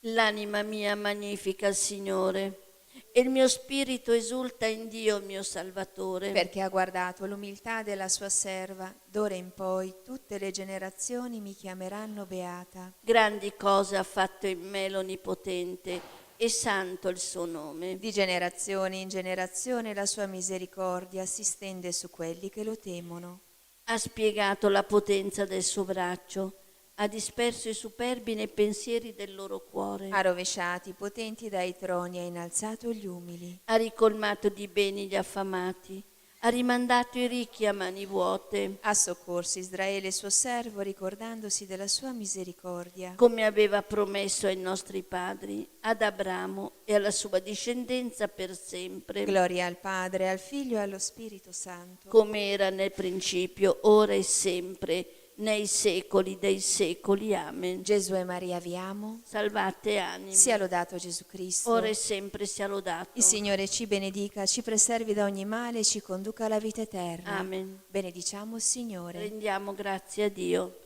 L'anima mia magnifica il Signore, e il mio spirito esulta in Dio mio Salvatore. Perché ha guardato l'umiltà della sua serva, d'ora in poi tutte le generazioni mi chiameranno beata. Grandi cose ha fatto in me l'Onnipotente, e santo il suo nome. Di generazione in generazione la sua misericordia si stende su quelli che lo temono. Ha spiegato la potenza del suo braccio, ha disperso i superbi nei pensieri del loro cuore. Ha rovesciato i potenti dai troni, ha innalzato gli umili. Ha ricolmato di beni gli affamati, ha rimandato i ricchi a mani vuote. Ha soccorso Israele suo servo, ricordandosi della sua misericordia. Come aveva promesso ai nostri padri, ad Abramo e alla sua discendenza per sempre. Gloria al Padre, al Figlio e allo Spirito Santo. Come era nel principio, ora e sempre, nei secoli dei secoli. Amen. Gesù e Maria vi amo. Salvate anime. Sia lodato Gesù Cristo. Ora e sempre sia lodato. Il Signore ci benedica, ci preservi da ogni male e ci conduca alla vita eterna. Amen. Benediciamo il Signore. Rendiamo grazie a Dio.